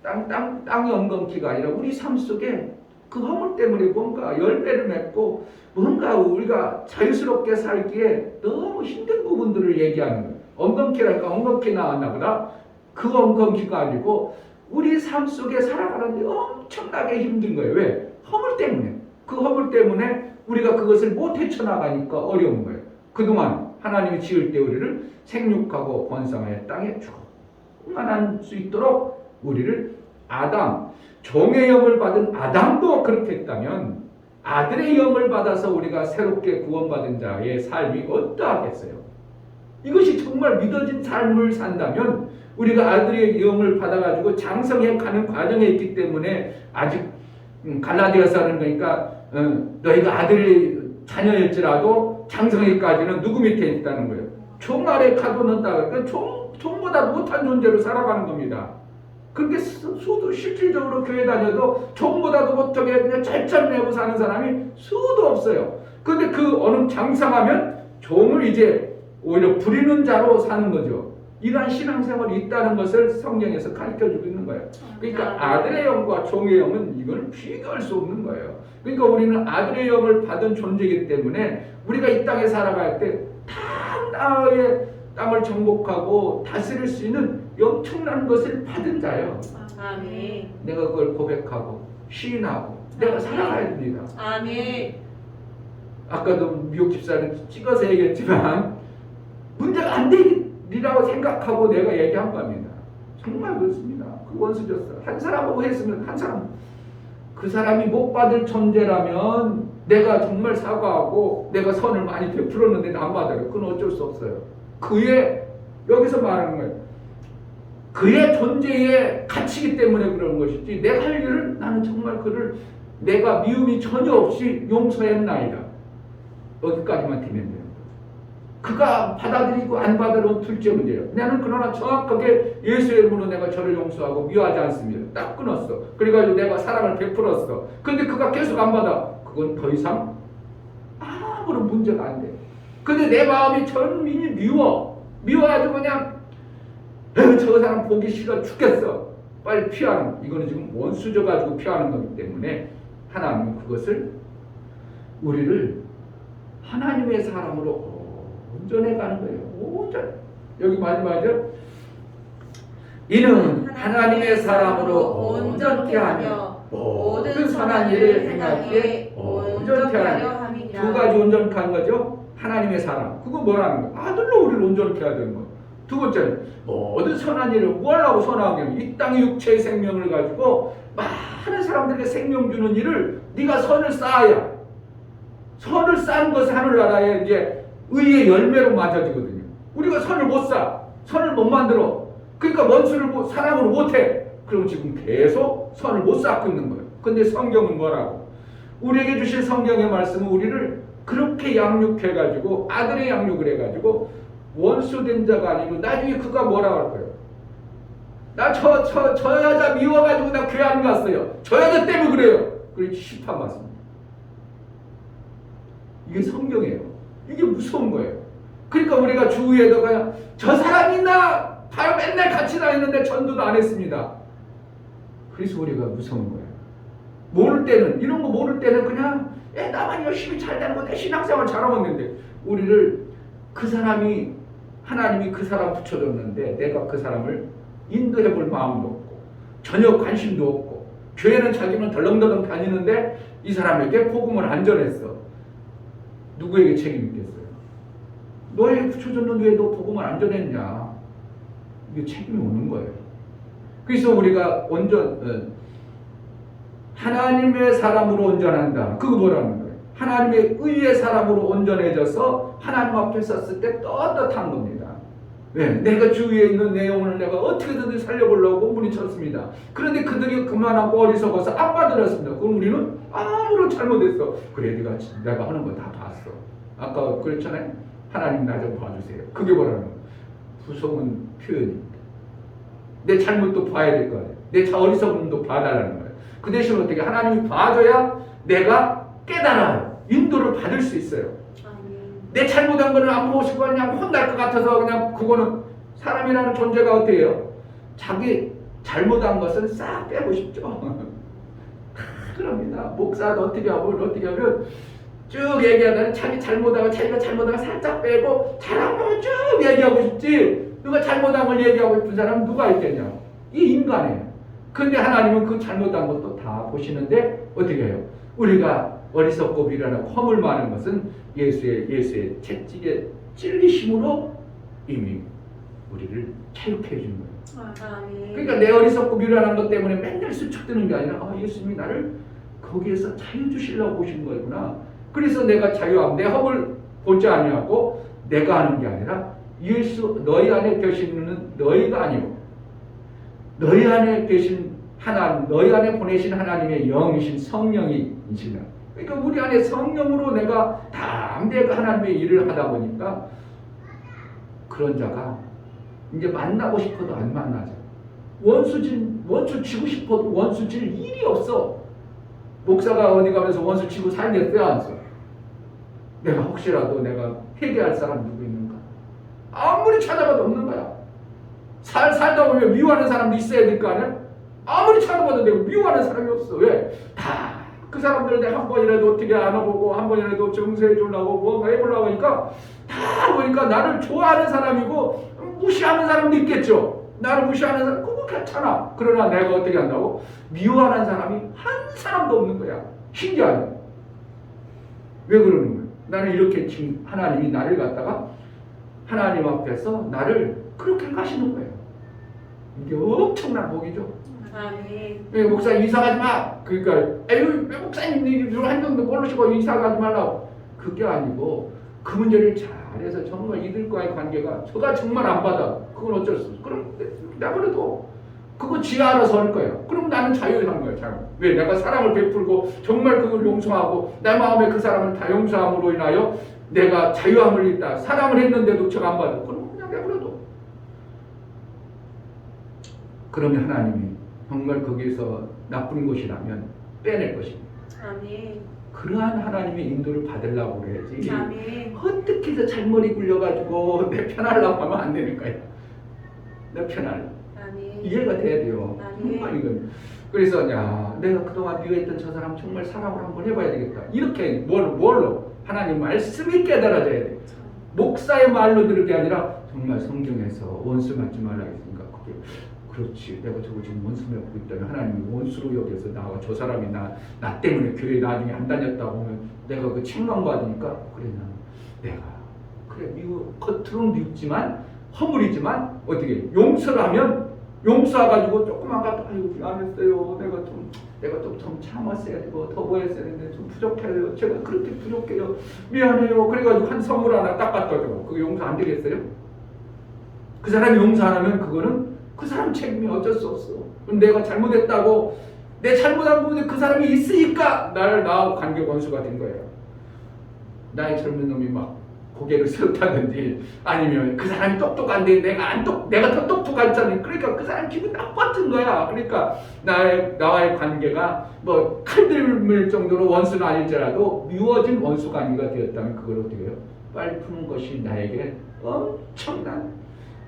땅이 엉겅퀴가 아니라 우리 삶 속에 그 허물 때문에 뭔가 열매를 맺고 뭔가 우리가 자유스럽게 살기에 너무 힘든 부분들을 얘기하는 거예요. 엉겅퀴라니까 엉겅퀴 나왔나 보다. 그 엉겅퀴가 아니고 우리 삶 속에 살아가는데 엄청나게 힘든 거예요. 왜? 허물 때문에. 그 허물 때문에 우리가 그것을 못 헤쳐나가니까 어려운 거예요. 그동안 하나님이 지을 때 우리를 생육하고 번성하여 땅에 충만할 수 있도록 우리를 종의 영을 받은 아담도 그렇게 했다면 아들의 영을 받아서 우리가 새롭게 구원받은 자의 삶이 어떠하겠어요? 이것이 정말 믿어진 삶을 산다면 우리가 아들의 영을 받아가지고 장성해 가는 과정에 있기 때문에 아직 갈라디아서 하는 거니까 너희가 아들의 자녀일지라도 장성에까지는 누구 밑에 있다는 거예요. 종 아래 가둬놓는다. 그러니까 종보다 못한 존재로 살아가는 겁니다. 그렇게 수도 실질적으로 교회 다녀도 종보다도 못하게 그냥 짤짤매고 사는 사람이 수도 없어요. 그런데 그 어느 장성하면 종을 이제 오히려 부리는 자로 사는 거죠. 이러한 신앙생활이 있다는 것을 성경에서 가르쳐주고 있는 거예요. 그러니까 아들의 영과 종의 영은 이걸 비교할 수 없는 거예요. 그러니까 우리는 아들의 영을 받은 존재이기 때문에 우리가 이 땅에 살아갈 때 나의 땅을 정복하고 다스릴 수 있는 엄청난 것을 받은 자예요. 아멘. 내가 그걸 고백하고 시인하고 내가 살아가야 됩니다. 아멘. 아까도 미국 집사는 찍어서 얘기했지만 문제가 안 되리라고 생각하고 내가 얘기한 겁니다. 정말 그렇습니다. 그 원수졌어요. 한 사람하고 했으면 한 사람 그 사람이 못 받을 존재라면 내가 정말 사과하고 내가 선을 많이 베풀었는데 안 받아요. 그건 어쩔 수 없어요. 그의 여기서 말하는 거예요. 그의 존재의 가치이기 때문에 그러는 것이지 내가 할 일은 나는 정말 그를 내가 미움이 전혀 없이 용서했나이다. 여기까지만 되면 돼요. 그가 받아들이고 안 받아들이고 둘째 문제예요. 나는 그러나 정확하게 예수의 이름으로 내가 저를 용서하고 미워하지 않습니다. 딱 끊었어. 그래가지고 내가 사랑을 베풀었어. 근데 그가 계속 안 받아. 그건 더 이상 아무런 문제가 안 돼. 근데 내 마음이 전민이 미워가지고 그냥 저 사람 보기 싫어 죽겠어. 빨리 피하는. 이거는 지금 원수져가지고 피하는 거기 때문에 하나님은 그것을 우리를 하나님의 사람으로 온전해 가는 거예요. 온전. 여기 마지막이죠. 이는 하나님의 사람으로 온전케 하며 모든 선한 일을 행하기에 온전케 하려 함이니라. 두 가지 온전케 하는 거죠. 하나님의 사람. 그거 뭐라는 거예요? 아들로 우리를 온전케 해야 되는 거예요. 두 번째는 모든 선한 일을 뭐 하려고 선하게 하면 이 땅의 육체의 생명을 가지고 많은 사람들에게 생명 주는 일을 네가 선을 쌓아야 선을 쌓은 것을 하늘나라에 이제 의의 열매로 맞아지거든요. 우리가 선을 못 쌓아. 선을 못 만들어. 그러니까 원수를 사랑을 못해. 그럼 지금 계속 선을 못 쌓고 있는 거예요. 근데 성경은 뭐라고? 우리에게 주신 성경의 말씀은 우리를 그렇게 양육해가지고 아들의 양육을 해가지고 원수된 자가 아니고 나중에 그가 뭐라고 할 거예요? 나 저 여자 미워가지고 나 교회 안 갔어요. 저 여자 때문에 그래요. 그렇게 심판 받습니다. 이게 성경이에요. 이게 무서운 거예요. 그러니까 우리가 주위에도 그냥 저 사람이 있나? 바로 맨날 같이 다니는데 전도도 안 했습니다. 그래서 우리가 무서운 거예요. 모를 때는 이런 거 모를 때는 그냥 나만 열심히 잘 되는 내 신앙생활 잘하면 되는데 우리를 그 사람이 하나님이 그 사람 붙여줬는데 내가 그 사람을 인도해 볼 마음도 없고 전혀 관심도 없고 교회는 자기는 덜렁덜렁 다니는데 이 사람에게 복음을 안 전했어. 누구에게 책임이 있겠어요? 너에게 붙여줬는데 왜 너 복음을 안 전했냐? 이게 책임이 오는 거예요. 그래서 우리가 하나님의 사람으로 온전한다. 그거 뭐라는 거예요? 하나님의 의의 사람으로 온전해져서 하나님 앞에 섰을 때 떳떳한 겁니다. 왜? 내가 주위에 있는 내용을 내가 어떻게든 살려보려고 물리쳤습니다. 그런데 그들이 그만하고 어리석어서 안 받아들였습니다. 그럼 우리는 아무런 잘못했어. 그래 내가 하는 거 다 봤어. 아까 그랬잖아요. 하나님 나 좀 봐주세요. 그게 뭐라는 거예요? 무서운 표현입니다. 내 잘못도 봐야 될 거 아니에요. 내 어리석음도 봐달라는 거예요. 그 대신 어떻게 하나님이 봐줘야 내가 깨달아요. 인도를 받을 수 있어요. 내 잘못한 거는 안 보고 싶고 그냥 혼날 것 같아서 그냥 그거는 사람이라는 존재가 어떻게 해요? 자기 잘못한 것은 싹 빼고 싶죠. 그럽니다. 목사도 어떻게 하면 쭉 얘기하다가 자기가 잘못하고 살짝 빼고 잘한 거면 쭉 얘기하고 싶지 누가 잘못한 걸 얘기하고 싶은 사람은 누가 있겠냐. 이 인간이에요. 근데 하나님은 그 잘못한 것도 다 보시는데 어떻게 해요? 우리가 어리석고 미련하고 허물 많은 것은 예수의 채찍에 찔리심으로 이미 우리를 자유케 해준 거예요. 그러니까 내 어리석고 미련한 것 때문에 맨날 수척드는 게 아니라 예수님이 나를 거기에서 자유 주시려고 오신 거구나. 그래서 내가 자유함, 내 허물 보지 아니하고 내가 하는 게 아니라 예수 너희 안에 계시는 너희가 아니고 너희 안에 계신 하나님, 너희 안에 보내신 하나님의 영이신 성령이시는, 그러니까 우리 안에 성령으로 내가 담대하게 하나님의 일을 하다 보니까 그런 자가 이제 만나고 싶어도 안 만나죠. 원수 치고 싶어도 원수 칠 일이 없어. 목사가 어디 가면서 원수 치고 살겠어요, 안 써? 내가 혹시라도 내가 회개할 사람 누구 있는가? 아무리 찾아봐도 없는 거야. 살다 보면 미워하는 사람도 있어야 될 거 아니야? 아무리 찾아봐도 내가 미워하는 사람이 없어. 왜? 다 그 사람들 내가 한 번이라도 어떻게 안아보고 한 번이라도 정서해 주려고 뭐 해보려고 하니까 다 보니까 나를 좋아하는 사람이고 무시하는 사람도 있겠죠. 나를 무시하는 사람 그거 괜찮아. 그러나 내가 어떻게 한다고? 미워하는 사람이 한 사람도 없는 거야. 신기하네. 왜 그러는 거야? 나는 이렇게 지금 하나님이 나를 갖다가 하나님 앞에서 나를 그렇게 가시는 거예요. 이게 엄청난 복이죠. 아멘. 왜 목사님 이사 가지 마. 그러니까 에휴 왜 목사님 이런 행동도 모르시고 이사 가지 말라고. 그게 아니고 그 문제를 잘해서 정말 이들과의 관계가 저가 정말 안 받아. 그건 어쩔 수 없어. 그럼 내버려둬. 그거 지 알아서 할 거야. 그럼 나는 자유한 거야. 자유. 왜? 내가 사랑을 베풀고 정말 그걸 용서하고 내 마음에 그 사람을 다 용서함으로 인하여 내가 자유함을 있다. 사랑을 했는데도 저가 안 받아. 그럼 그냥 내버려둬. 그러면 하나님이 정말 거기에서 나쁜 것이라면 빼낼 것입니다. 아멘. 그러한 하나님의 인도를 받으려고 그래야지. 아멘. 어떻게 해서 잘머리 굴려가지고 내 편하려고 하면 안 되는 거야. 내 편하려고. 아멘. 이해가 돼야 돼요. 아멘. 정말 이건. 그래서 야 내가 그동안 미워했던 저 사람 정말 사랑을 한번 해봐야 되겠다. 이렇게 뭘로? 하나님 말씀이 깨달아져야 돼. 목사의 말로 들을 게 아니라 정말 성경에서 원수 맺지 말라 했으니까 그게 그렇지. 내가 저거 지금 원수 맺고 있다면 하나님이 원수로 여겨서 나와 저 사람이 나 때문에 교회 나중에 안 다녔다고 하면 내가 그 책망받으니까 그래 내가 그래 미워 겉으로는 밉지만 허물이지만 어떻게 용서를 하면 용서해가지고 조금만 가도 아유 미안했어요. 내가 좀 참았어야 되고 더 보였어야 되는데 좀 부족해요. 제가 그렇게 부족해요. 미안해요. 그래가지고 한 선물 하나 딱 갖다 줘. 그거 용서 안 되겠어요? 그 사람이 용서 안 하면 그거는 그 사람 책임이 어쩔 수 없어. 그럼 내가 잘못했다고 내 잘못한 부분에 그 사람이 있으니까 나하고 관계 원수가 된 거예요. 나의 젊은 놈이 막 고개를 세웠다든지 아니면 그 사람이 똑똑한데 내가 더 똑똑하잖아요. 그러니까 그 사람 기분 나빴던 거야. 그러니까 나와의 관계가 뭐 칼들물 정도로 원수는 아닐지라도 미워진 원수 관계가 되었다면 그걸 어떻게 해요? 빨리 푸는 것이 나에게 엄청난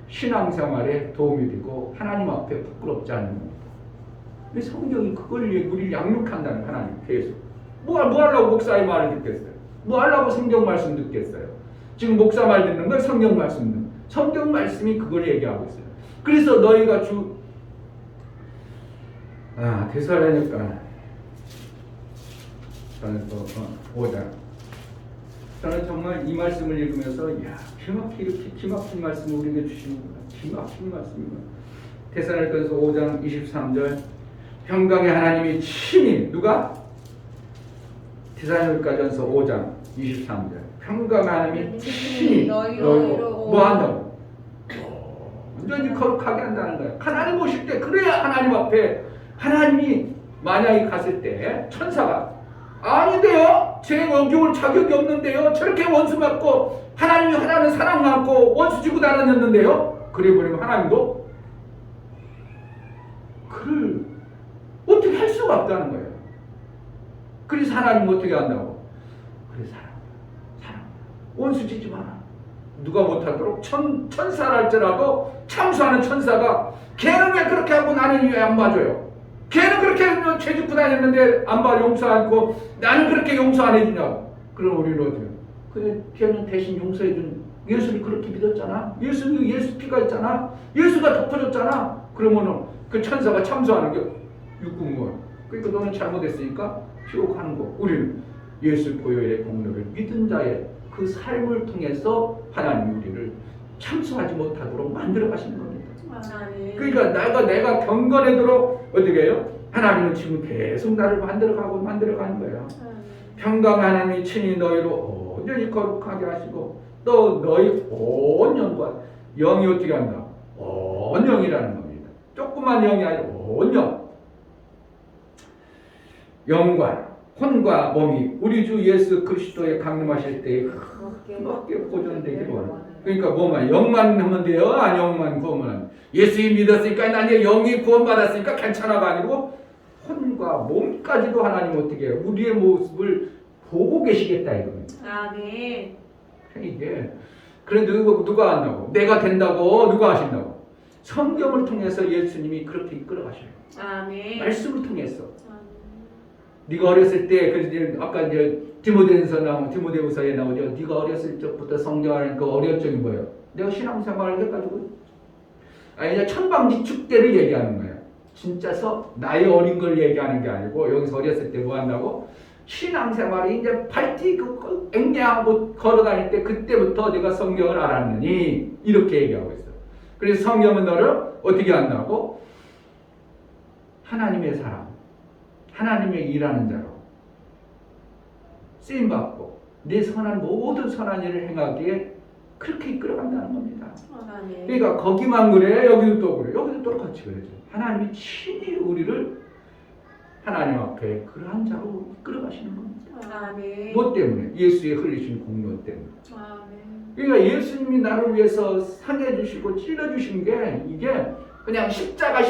신앙생활에 도움이 되고 하나님 앞에 부끄럽지 않은 겁니다. 성경이 그걸 우리를 양육한다는 하나님 계속. 뭐 하려고 목사의 말을 듣겠어요? 뭐 하려고 성경 말씀 듣겠어요? 지금 목사 말 듣는 건 성경 말씀 듣는 성경 말씀이 그걸 얘기하고 있어요. 그래서 너희가 데살로니가 저는 또 5장 저는 정말 이 말씀을 읽으면서 이렇게 기막힌 말씀을 우리에게 주시는구나. 기막힌 말씀이구나. 데살로니가서 5장 23절 평강의 하나님이 친히 누가? 데살로니가전서 5장 23절 평강의 하나님이 친히 너희로 뭐 한다고? 완전히 거룩하게 한다는 거야. 하나님 보실 때 그래야 하나님 앞에 하나님이 만약에 갔을 때 천사가 아닌데요? 제 원경을 자격이 없는데요? 저렇게 원수 받고 하나님이 하나는 사랑 많고 원수 주고 다녔는데요? 그래 버리면 하나님도 그를 어떻게 할 수가 없다는 거예요. 그래서 하나님은 어떻게 한다고? 그래 사랑 원수 짓지 마라. 누가 못하도록 천사랄지라도 참수하는 천사가 걔는 왜 그렇게 하고 나는 왜 안 봐줘요? 걔는 그렇게 죄 짓고 다녔는데 안 봐 용서 않고 나는 그렇게 용서 안 해주냐고. 그럼 우리는 어떻게? 그래 걔는 대신 용서해준 예수를 그렇게 믿었잖아. 예수 피가 있잖아. 예수가 덮어줬잖아. 그러면은 그 천사가 참수하는 게 육군무원. 그러니까 너는 잘못했으니까 피옥하는 거. 우리는 예수 보혈의 공로를 믿은 자의 그 삶을 통해서 하나님 우리를 참수하지 못하도록 만들어 가시는 겁니다. 그러니까 내가 경건하도록 어떻게 해요? 하나님은 지금 계속 나를 만들어 가는 거예요. 평강 하나님이 친히 너희로 온전히 거룩하게 하시고 또 너희 온 영과 영이 어떻게 한다? 온 영이라는 겁니다. 조금 조그만 영이 아니라 온 영. 영과 혼과 몸이 우리 주 예수 그리스도에 강림하실 때에 그렇게 보존되기를 원합니다. 그러니까 뭐만 영만 하면 돼요? 아니 영만 구원만. 예수님 믿었으니까 난 영이 구원받았으니까 괜찮아가 아니고 혼과 몸까지도 하나님 어떻게 해요? 우리의 모습을 보고 계시겠다 이겁니다. 아멘. 이게 그래 누가 한다고? 내가 된다고 누가 하신다고? 성경을 통해서 예수님이 그렇게 이끌어 가셔요. 아멘. 말씀을 통해서. 아멘. 네가 어렸을 때 그 아까 이제 디모데후서에 나오죠. 네가 어렸을 적부터 성경하는 그 어려운 적이 뭐예요? 내가 신앙생활을 해가지고 이제 천방지축 때를 얘기하는 거예요. 진짜서 나이 어린 걸 얘기하는 게 아니고 여기서 어렸을 때 뭐 한다고? 신앙생활이 이제 발뒤 앵냥하고 걸어다닐 때 그때부터 내가 성경을 알았느니 이렇게 얘기하고 있어. 그래서 성경은 너를 어떻게 한다고? 하나님의 사람, 하나님의 일하는 자로 쓰임받고 내 선한 모든 선한 일을 행하기에 그렇게 이끌어간다는 겁니다. 아멘. 그러니까 거기만 그래 여기도 또 그래 여기도 똑같이 그러죠. 하나님이 친히 우리를 하나님 앞에 그러한 자로 이끌어가시는 겁니다. 아멘. 뭐 때문에? 예수의 흘리신 공로 때문에. 아멘. 그러니까 예수님이 나를 위해서 상해주시고 찔러주신 게 이게 그냥 십자가가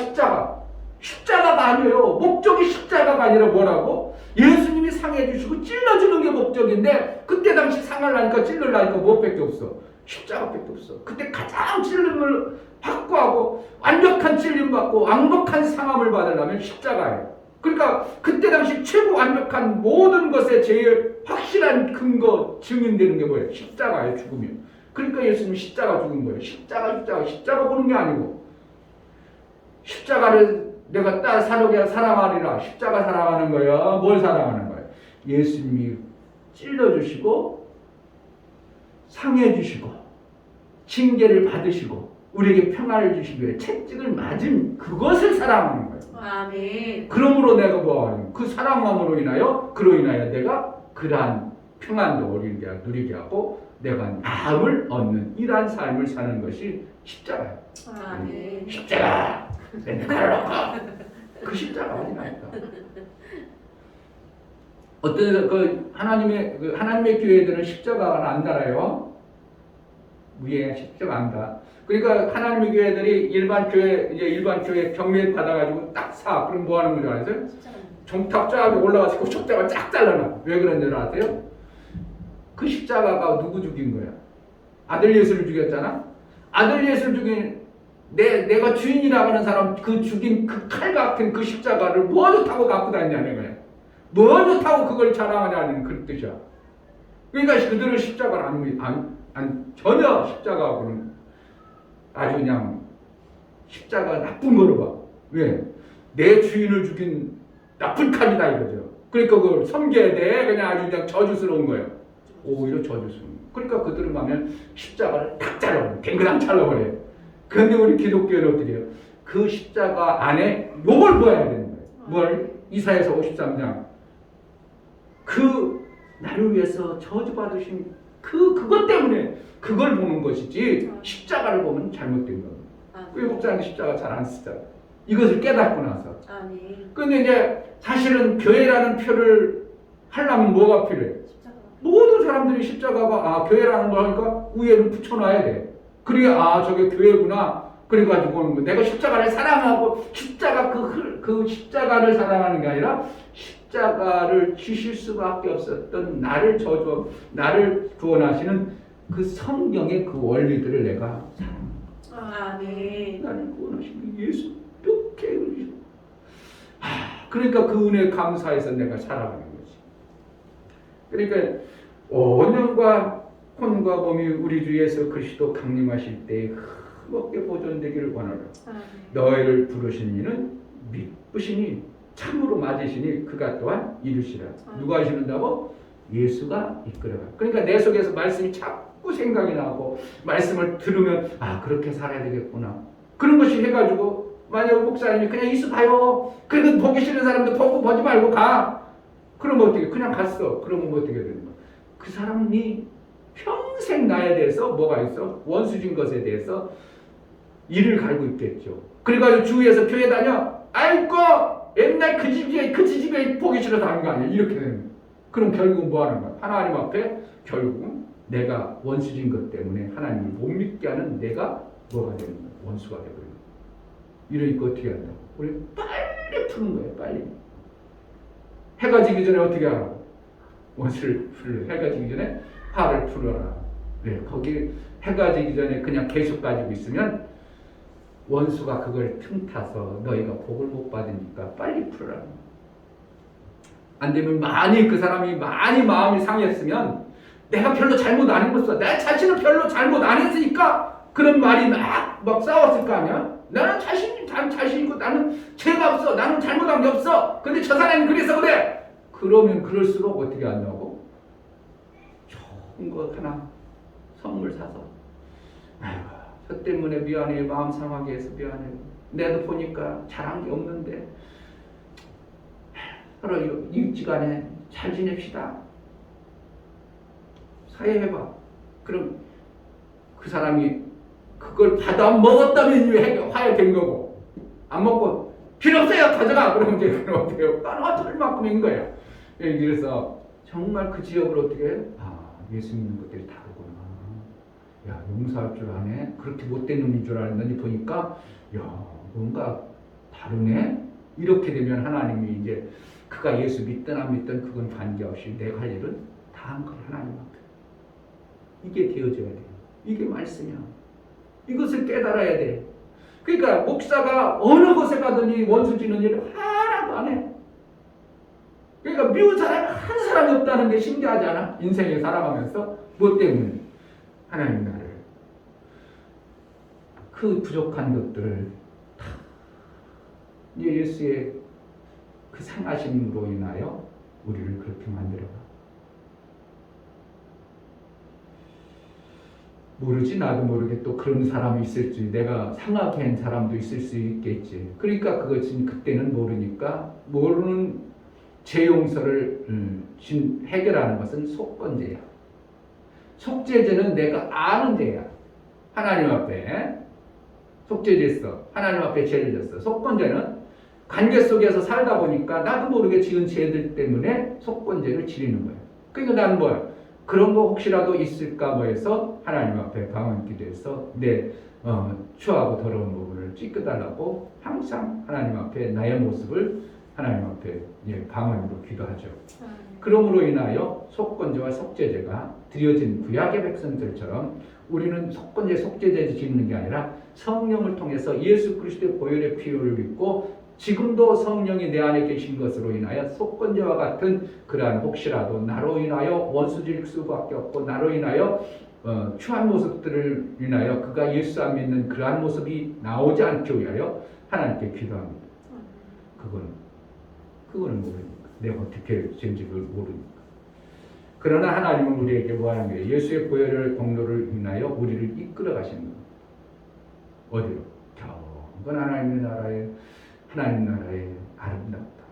아니에요. 목적이 십자가가 아니라 뭐라고? 예수님이 상해주시고 찔러주는 게 목적인데 그때 당시 상을 하니까 찔러라니까 무엇밖에 없어? 십자가밖에 없어. 그때 가장 찔림을 받고 하고 완벽한 찔림 받고 완벽한 상함을 받으려면 십자가예요. 그러니까 그때 당시 최고 완벽한 모든 것에 제일 확실한 근거 증인되는 게 뭐예요? 십자가예요. 죽음이요. 그러니까 예수님이 십자가 죽은 거예요. 십자가 보는 게 아니고 십자가를 내가 딸 사랑하리라. 십자가 사랑하는 거예요. 뭘 사랑하는 거예요? 예수님이 찔러주시고 상해주시고 징계를 받으시고 우리에게 평안을 주시기 위해 채찍을 맞은 그것을 사랑하는 거예요. 아멘. 그러므로 내가 뭐하는 그 사랑함으로 인하여 그로 인하여 내가 그러한 평안도 누리게 하고 내가 나음을 얻는 이러한 삶을 사는 것이 십자가예요. 아멘. 십자가 그 십자가 아니라니까. 어떤 하나님의 교회들은 십자가가 안 달아요. 위에 십자가 안 달. 그러니까 하나님의 교회들이 일반 교회 경매 받아가지고 딱 사. 그럼 뭐 하는 줄 아세요? 종탑 쫙 올라가서 그 십자가 쫙 잘라놔. 왜 그런 줄 아세요? 그 십자가가 누구 죽인 거야? 아들 예수를 죽였잖아. 아들 예수를 죽인 내가 주인이라고 하는 사람 그 죽인 그 칼 같은 그 십자가를 뭐 좋다고 갖고 다니냐는 거야. 뭐 좋다고 그걸 자랑하냐는 그런 뜻이야. 그러니까 그들은 십자가를 전혀 십자가하고는 아주 그냥 십자가 나쁜 거로 봐. 왜? 내 주인을 죽인 나쁜 칼이다 이거죠. 그러니까 그걸 섬겨야 돼. 그냥 아주 그냥 저주스러운 거예요. 오히려 저주스러운. 그러니까 그들은 가면 십자가를 딱 잘라버려. 댕그랑 잘라버려요. 그런데 우리 기독교는 어떻게 해요? 그 십자가 안에 요걸 보아야 되는 거예요. 뭘? 이사야서 53장. 그 나를 위해서 저주받으신 그것 때문에 그걸 보는 것이지 십자가를 보면 잘못된 겁니다. 왜 목사님 십자가 잘 안 쓰잖아. 이것을 깨닫고 나서. 아멘. 근데 이제 사실은 교회라는 표를 하려면 뭐가 필요해? 십자가. 모든 사람들이 십자가가 교회라는 거 하니까 위에를 붙여놔야 돼. 그래야 저게 교회구나. 그래가지고 내가 십자가를 사랑하고 그 십자가를 사랑하는 게 아니라 십자가를 주실 수밖에 없었던 나를 구원하시는 그 성경의 그 원리들을 내가 사랑합니다. 아멘. 나를 구원하시는 예수 이렇게 그러시고 그러니까 그 은혜에 감사해서 내가 살아가는 거지. 그러니까 원령과 혼과 몸이 우리 주 예수 그리스도 강림하실 때 흠없게 보존되기를 원하라. 너희를 부르신 이는 믿으시니 참으로 맞으시니 그가 또한 이루시라. 누가 이루는다고? 예수가 이끌어가. 그러니까 내 속에서 말씀이 자꾸 생각이 나고 말씀을 들으면 그렇게 살아야 되겠구나. 그런 것이 해가지고 만약 목사님이 그냥 이수 봐요. 그래도 보기 싫은 사람도 보지 말고 가. 그러면 어떻게? 그냥 갔어. 그러면 어떻게 되는 거야? 그 사람이 평생 나에 대해서 뭐가 있어? 원수진 것에 대해서 이를 갈고 있겠죠. 그래가지고 주위에서 교회 다녀. 아이고 옛날 그 집에 보기 싫어서 하는 거 아니야. 이렇게 되는 거야. 그럼 결국은 뭐 하는 거야? 하나님 앞에 결국은 내가 원수진 것 때문에 하나님을 못 믿게 하는 내가 뭐가 되는 거야? 원수가 되버리는 거야. 이러니까 어떻게 한다고? 우리 빨리 푸는 거예요. 빨리. 해가 지기 전에 어떻게 하라고? 원수를 풀려. 해가 지기 전에 화를 풀어라. 네, 거기 해가 지기 전에 그냥 계속 가지고 있으면 원수가 그걸 틈타서 너희가 복을 못 받으니까 빨리 풀어라. 안 되면 많이 그 사람이 많이 마음이 상했으면 내가 별로 잘못 안 했어. 내 자신은 별로 잘못 안 했으니까 그런 말이 막 싸웠을 거 아니야? 나는 자신 있고 나는 죄가 없어. 나는 잘못한 게 없어. 근데 저 사람이 그래서 그래. 그러면 그럴수록 어떻게 한다고? 좋은 거 하나 선물 사서 아이고 저 때문에 미안해. 마음 상하게 해서 미안해. 내도 보니까 잘한 게 없는데 서로 이웃지간에 잘 지냅시다. 사회해봐. 그럼 그 사람이 그걸 받아 먹었다면 화해된 거고 안 먹고 필요 없어요. 가져가. 그러면 이제 그럼 어때요? 떨어질 만큼인 거예요. 그래서 정말 그 지역을 어떻게 해요? 예수 믿는 것들이 다르구나. 야 용서할 줄 아네. 그렇게 못된 놈인 줄 알았더니 보니까 야 뭔가 다르네. 이렇게 되면 하나님이 이제 그가 예수 믿든 안 믿든 그건 관계없이 내가 할 일은 다 한 걸 하나님 앞에 이게 되어져야 돼요. 이게 말씀이야. 이것을 깨달아야 돼. 그러니까 목사가 어느 곳에 가더니 원수 지는 일을 하나도 안 해. 그러니까 미운 사람이 한 사람이 없다는 게 신기하지 않아? 인생에 살아가면서 뭐 때문에? 하나님 나를 그 부족한 것들을 다 예수의 그 상하심으로 인하여 우리를 그렇게 만들어가. 모르지. 나도 모르게 또 그런 사람이 있을지, 내가 상하게 한 사람도 있을 수 있겠지. 그러니까 그것은 그때는 모르니까 모르는 죄 용서를 해결하는 것은 속건제야. 속죄제는 내가 아는 죄야. 하나님 앞에 속죄제했어. 하나님 앞에 죄를 졌어. 속건제는 관계 속에서 살다 보니까 나도 모르게 지은 죄들 때문에 속건제를 지르는 거야. 그러니까 나는 뭐야? 그런 거 혹시라도 있을까 뭐 해서 하나님 앞에 방언 기도해서 내 추하고 더러운 부분을 찢겨달라고 항상 하나님 앞에 나의 모습을 하나님 앞에 방언으로 기도하죠. 그러므로 인하여 속건제와 속죄제가 드려진 구약의 백성들처럼 우리는 속건제, 속죄제 짓는 게 아니라 성령을 통해서 예수 그리스도의 보혈의 피를 믿고 지금도 성령이 내 안에 계신 것으로 인하여 속건제와 같은 그러한 혹시라도 나로 인하여 원수질 수밖에 없고 나로 인하여 추한 모습들을 인하여 그가 예수 안 믿는 그러한 모습이 나오지 않기 위하여 하나님께 기도합니다. 그거는 모르니까. 내가 어떻게 된지를 모르니까. 그러나 하나님은 우리에게 뭐 하는 거예요? 예수의 보혈의 공로를 인하여 우리를 이끌어 가시는 거예요. 어디로? 경건 하나님 나라에 아름답다.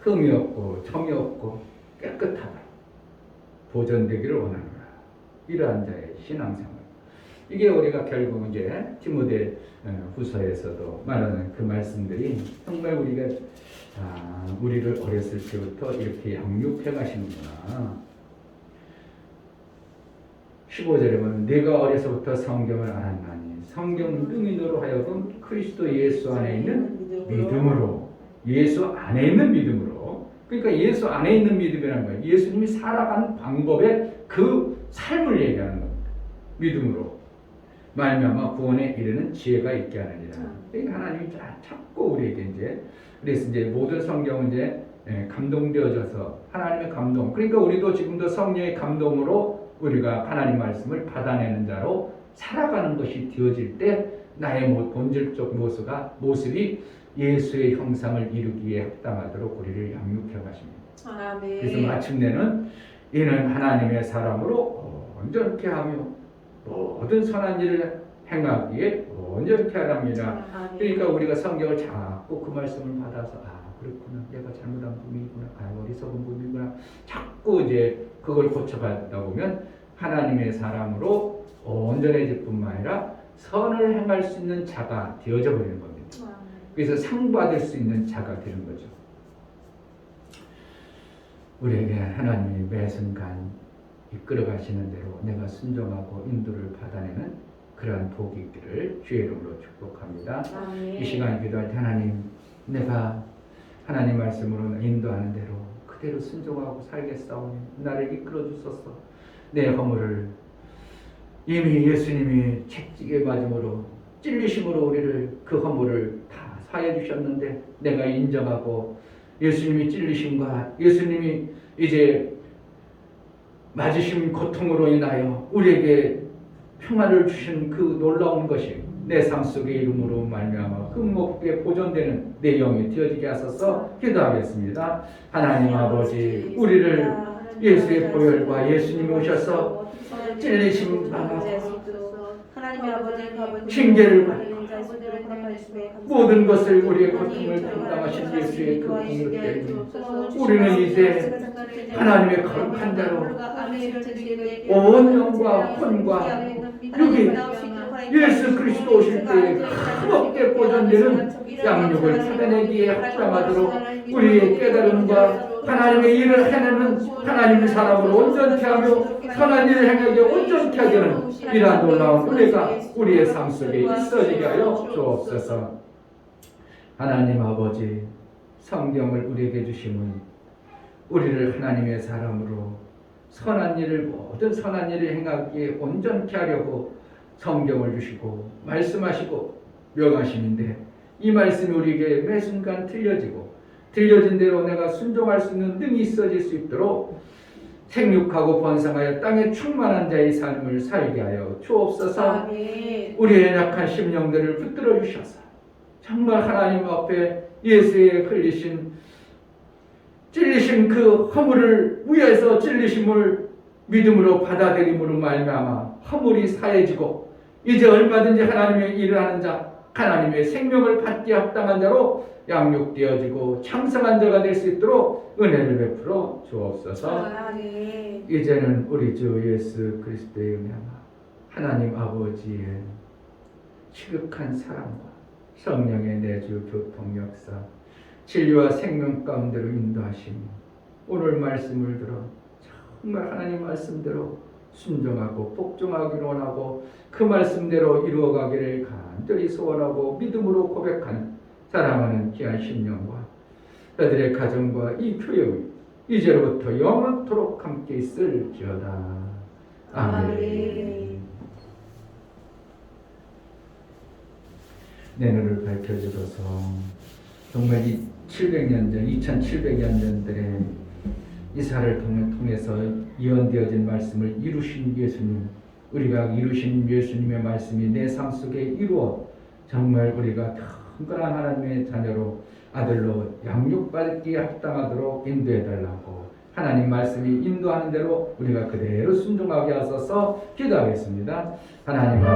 흠이 없고 점이 없고 깨끗하다. 보존되기를 원하노라. 이러한 자의 신앙생활. 이게 우리가 결국 이제 디모데 후서에서도 말하는 그 말씀들이 정말 우리를 어렸을 때부터 이렇게 양육해 가시는구나. 15절에 보면 내가 어려서부터 성경을 알았나니 성경 능인으로 하여금 그리스도 예수 안에 있는 믿음으로. 예수 안에 있는 믿음으로. 그러니까 예수 안에 있는 믿음이라는 거예요. 예수님이 살아가는 방법의 그 삶을 얘기하는 겁니다. 믿음으로 말미암아 구원에 이르는 지혜가 있게 하느니라. 그러니까 하나님이 자꾸 우리에게 그래서 모든 성경은 감동되어져서 하나님의 감동. 그러니까 우리도 지금도 성령의 감동으로 우리가 하나님 말씀을 받아내는 자로 살아가는 것이 되어질 때 나의 본질적 모습이 예수의 형상을 이루기에 합당하도록 우리를 양육해 가십니다. 아멘. 그래서 마침내는 이는 하나님의 사람으로 온전케 하며 모든 선한 일을 행하기에 온전케 하랍니다. 그러니까 우리가 성경을 자꾸 그 말씀을 받아서 그렇구나. 내가 잘못한 부분이구나. 어리석은 부분이구나. 자꾸 그걸 고쳐가다 보면 하나님의 사람으로 온전해질 뿐만 아니라 선을 행할 수 있는 자가 되어져 버리는 겁니다. 그래서 상 받을 수 있는 자가 되는 거죠. 우리에게 하나님이 매 순간 이끌어 가시는 대로 내가 순종하고 인도를 받아내는 그러한 복이 있기를 주의 이름으로 축복합니다. 아멘. 이 시간 기도할 때 하나님, 내가 하나님 말씀으로 인도하는 대로 그대로 순종하고 살겠사오니 나를 이끌어 주소서. 내 허물을 이미 예수님이 채찍에 맞음으로 찔리심으로 우리를 그 허물을 다 사해 주셨는데 내가 인정하고 예수님이 찔리심과 예수님이 이제 맞으신 고통으로 인하여 우리에게 평안을 주신 그 놀라운 것이 내 삶 속의 이름으로 말미암아 흠없게 보존되는 내 영이 되어지게 하소서. 기도하겠습니다. 하나님 아버지, 우리를 예수의 보혈과 예수님이 오셔서 찔리심 하나님의 아버지 징계를 받고 모든 것을 우리의 고통을 담당하신 예수의 그 공로 때문에 우리는 이제 하나님의 거룩한 자로 온 영과 혼과 여기 예수 그리스도 오실 때에 흠없게 보존되는 양육을 찾아내기에 합당하도록 우리의 깨달음과 하나님의 일을 해내는 하나님의 사람으로 온전케 하며 선한 일을 행하게 온전케 하려는 이러한 놀라운 은혜가 우리의 삶 속에 있어지게 하여 주옵소서. 하나님 아버지, 성경을 우리에게 주심은 우리를 하나님의 사람으로 선한 일을 모든 선한 일을 행하기에 온전케 하려고 성경을 주시고 말씀하시고 명하심인데 이 말씀이 우리에게 매 순간 들려진 대로 내가 순종할 수 있는 능이 있어질 수 있도록 생육하고 번성하여 땅에 충만한 자의 삶을 살게 하여 주옵소서. 우리의 약한 심령들을 붙들어 주셔서 정말 하나님 앞에 예수의 찔리신 그 허물을 위에서 찔리심을 믿음으로 받아들임으로 말미암아 허물이 사해지고 이제 얼마든지 하나님의 일을 하는 자, 하나님의 생명을 받기에 합당한 자로 양육되어지고 창성한 자가 될 수 있도록 은혜를 베풀어 주옵소서. 이제는 우리 주 예수 그리스도의 은혜와 하나님 아버지의 지극한 사랑과 성령의 내주 교통 역사, 진리와 생명 가운데로 인도하시니 오늘 말씀을 들어 정말 하나님 말씀대로 순종하고 복종하기를 원하고 그 말씀대로 이루어가기를 간절히 소원하고 믿음으로 고백하는 사랑하는 귀한 심령과 그들의 가정과 이 교회의 이제로부터 영원토록 함께 있을지어다. 아멘. 내 눈을 밝혀주소서. 정말 이 700년 전, 2700년 전들의 이사를 통해서 예언되어진 말씀을 이루신 예수님, 우리가 이루신 예수님의 말씀이 내 삶 속에 이루어 정말 우리가 경건한 하나님의 자녀로 아들로 양육받기에 합당하도록 인도해달라고 하나님 말씀이 인도하는 대로 우리가 그대로 순종하게 하소서. 기도하겠습니다. 하나님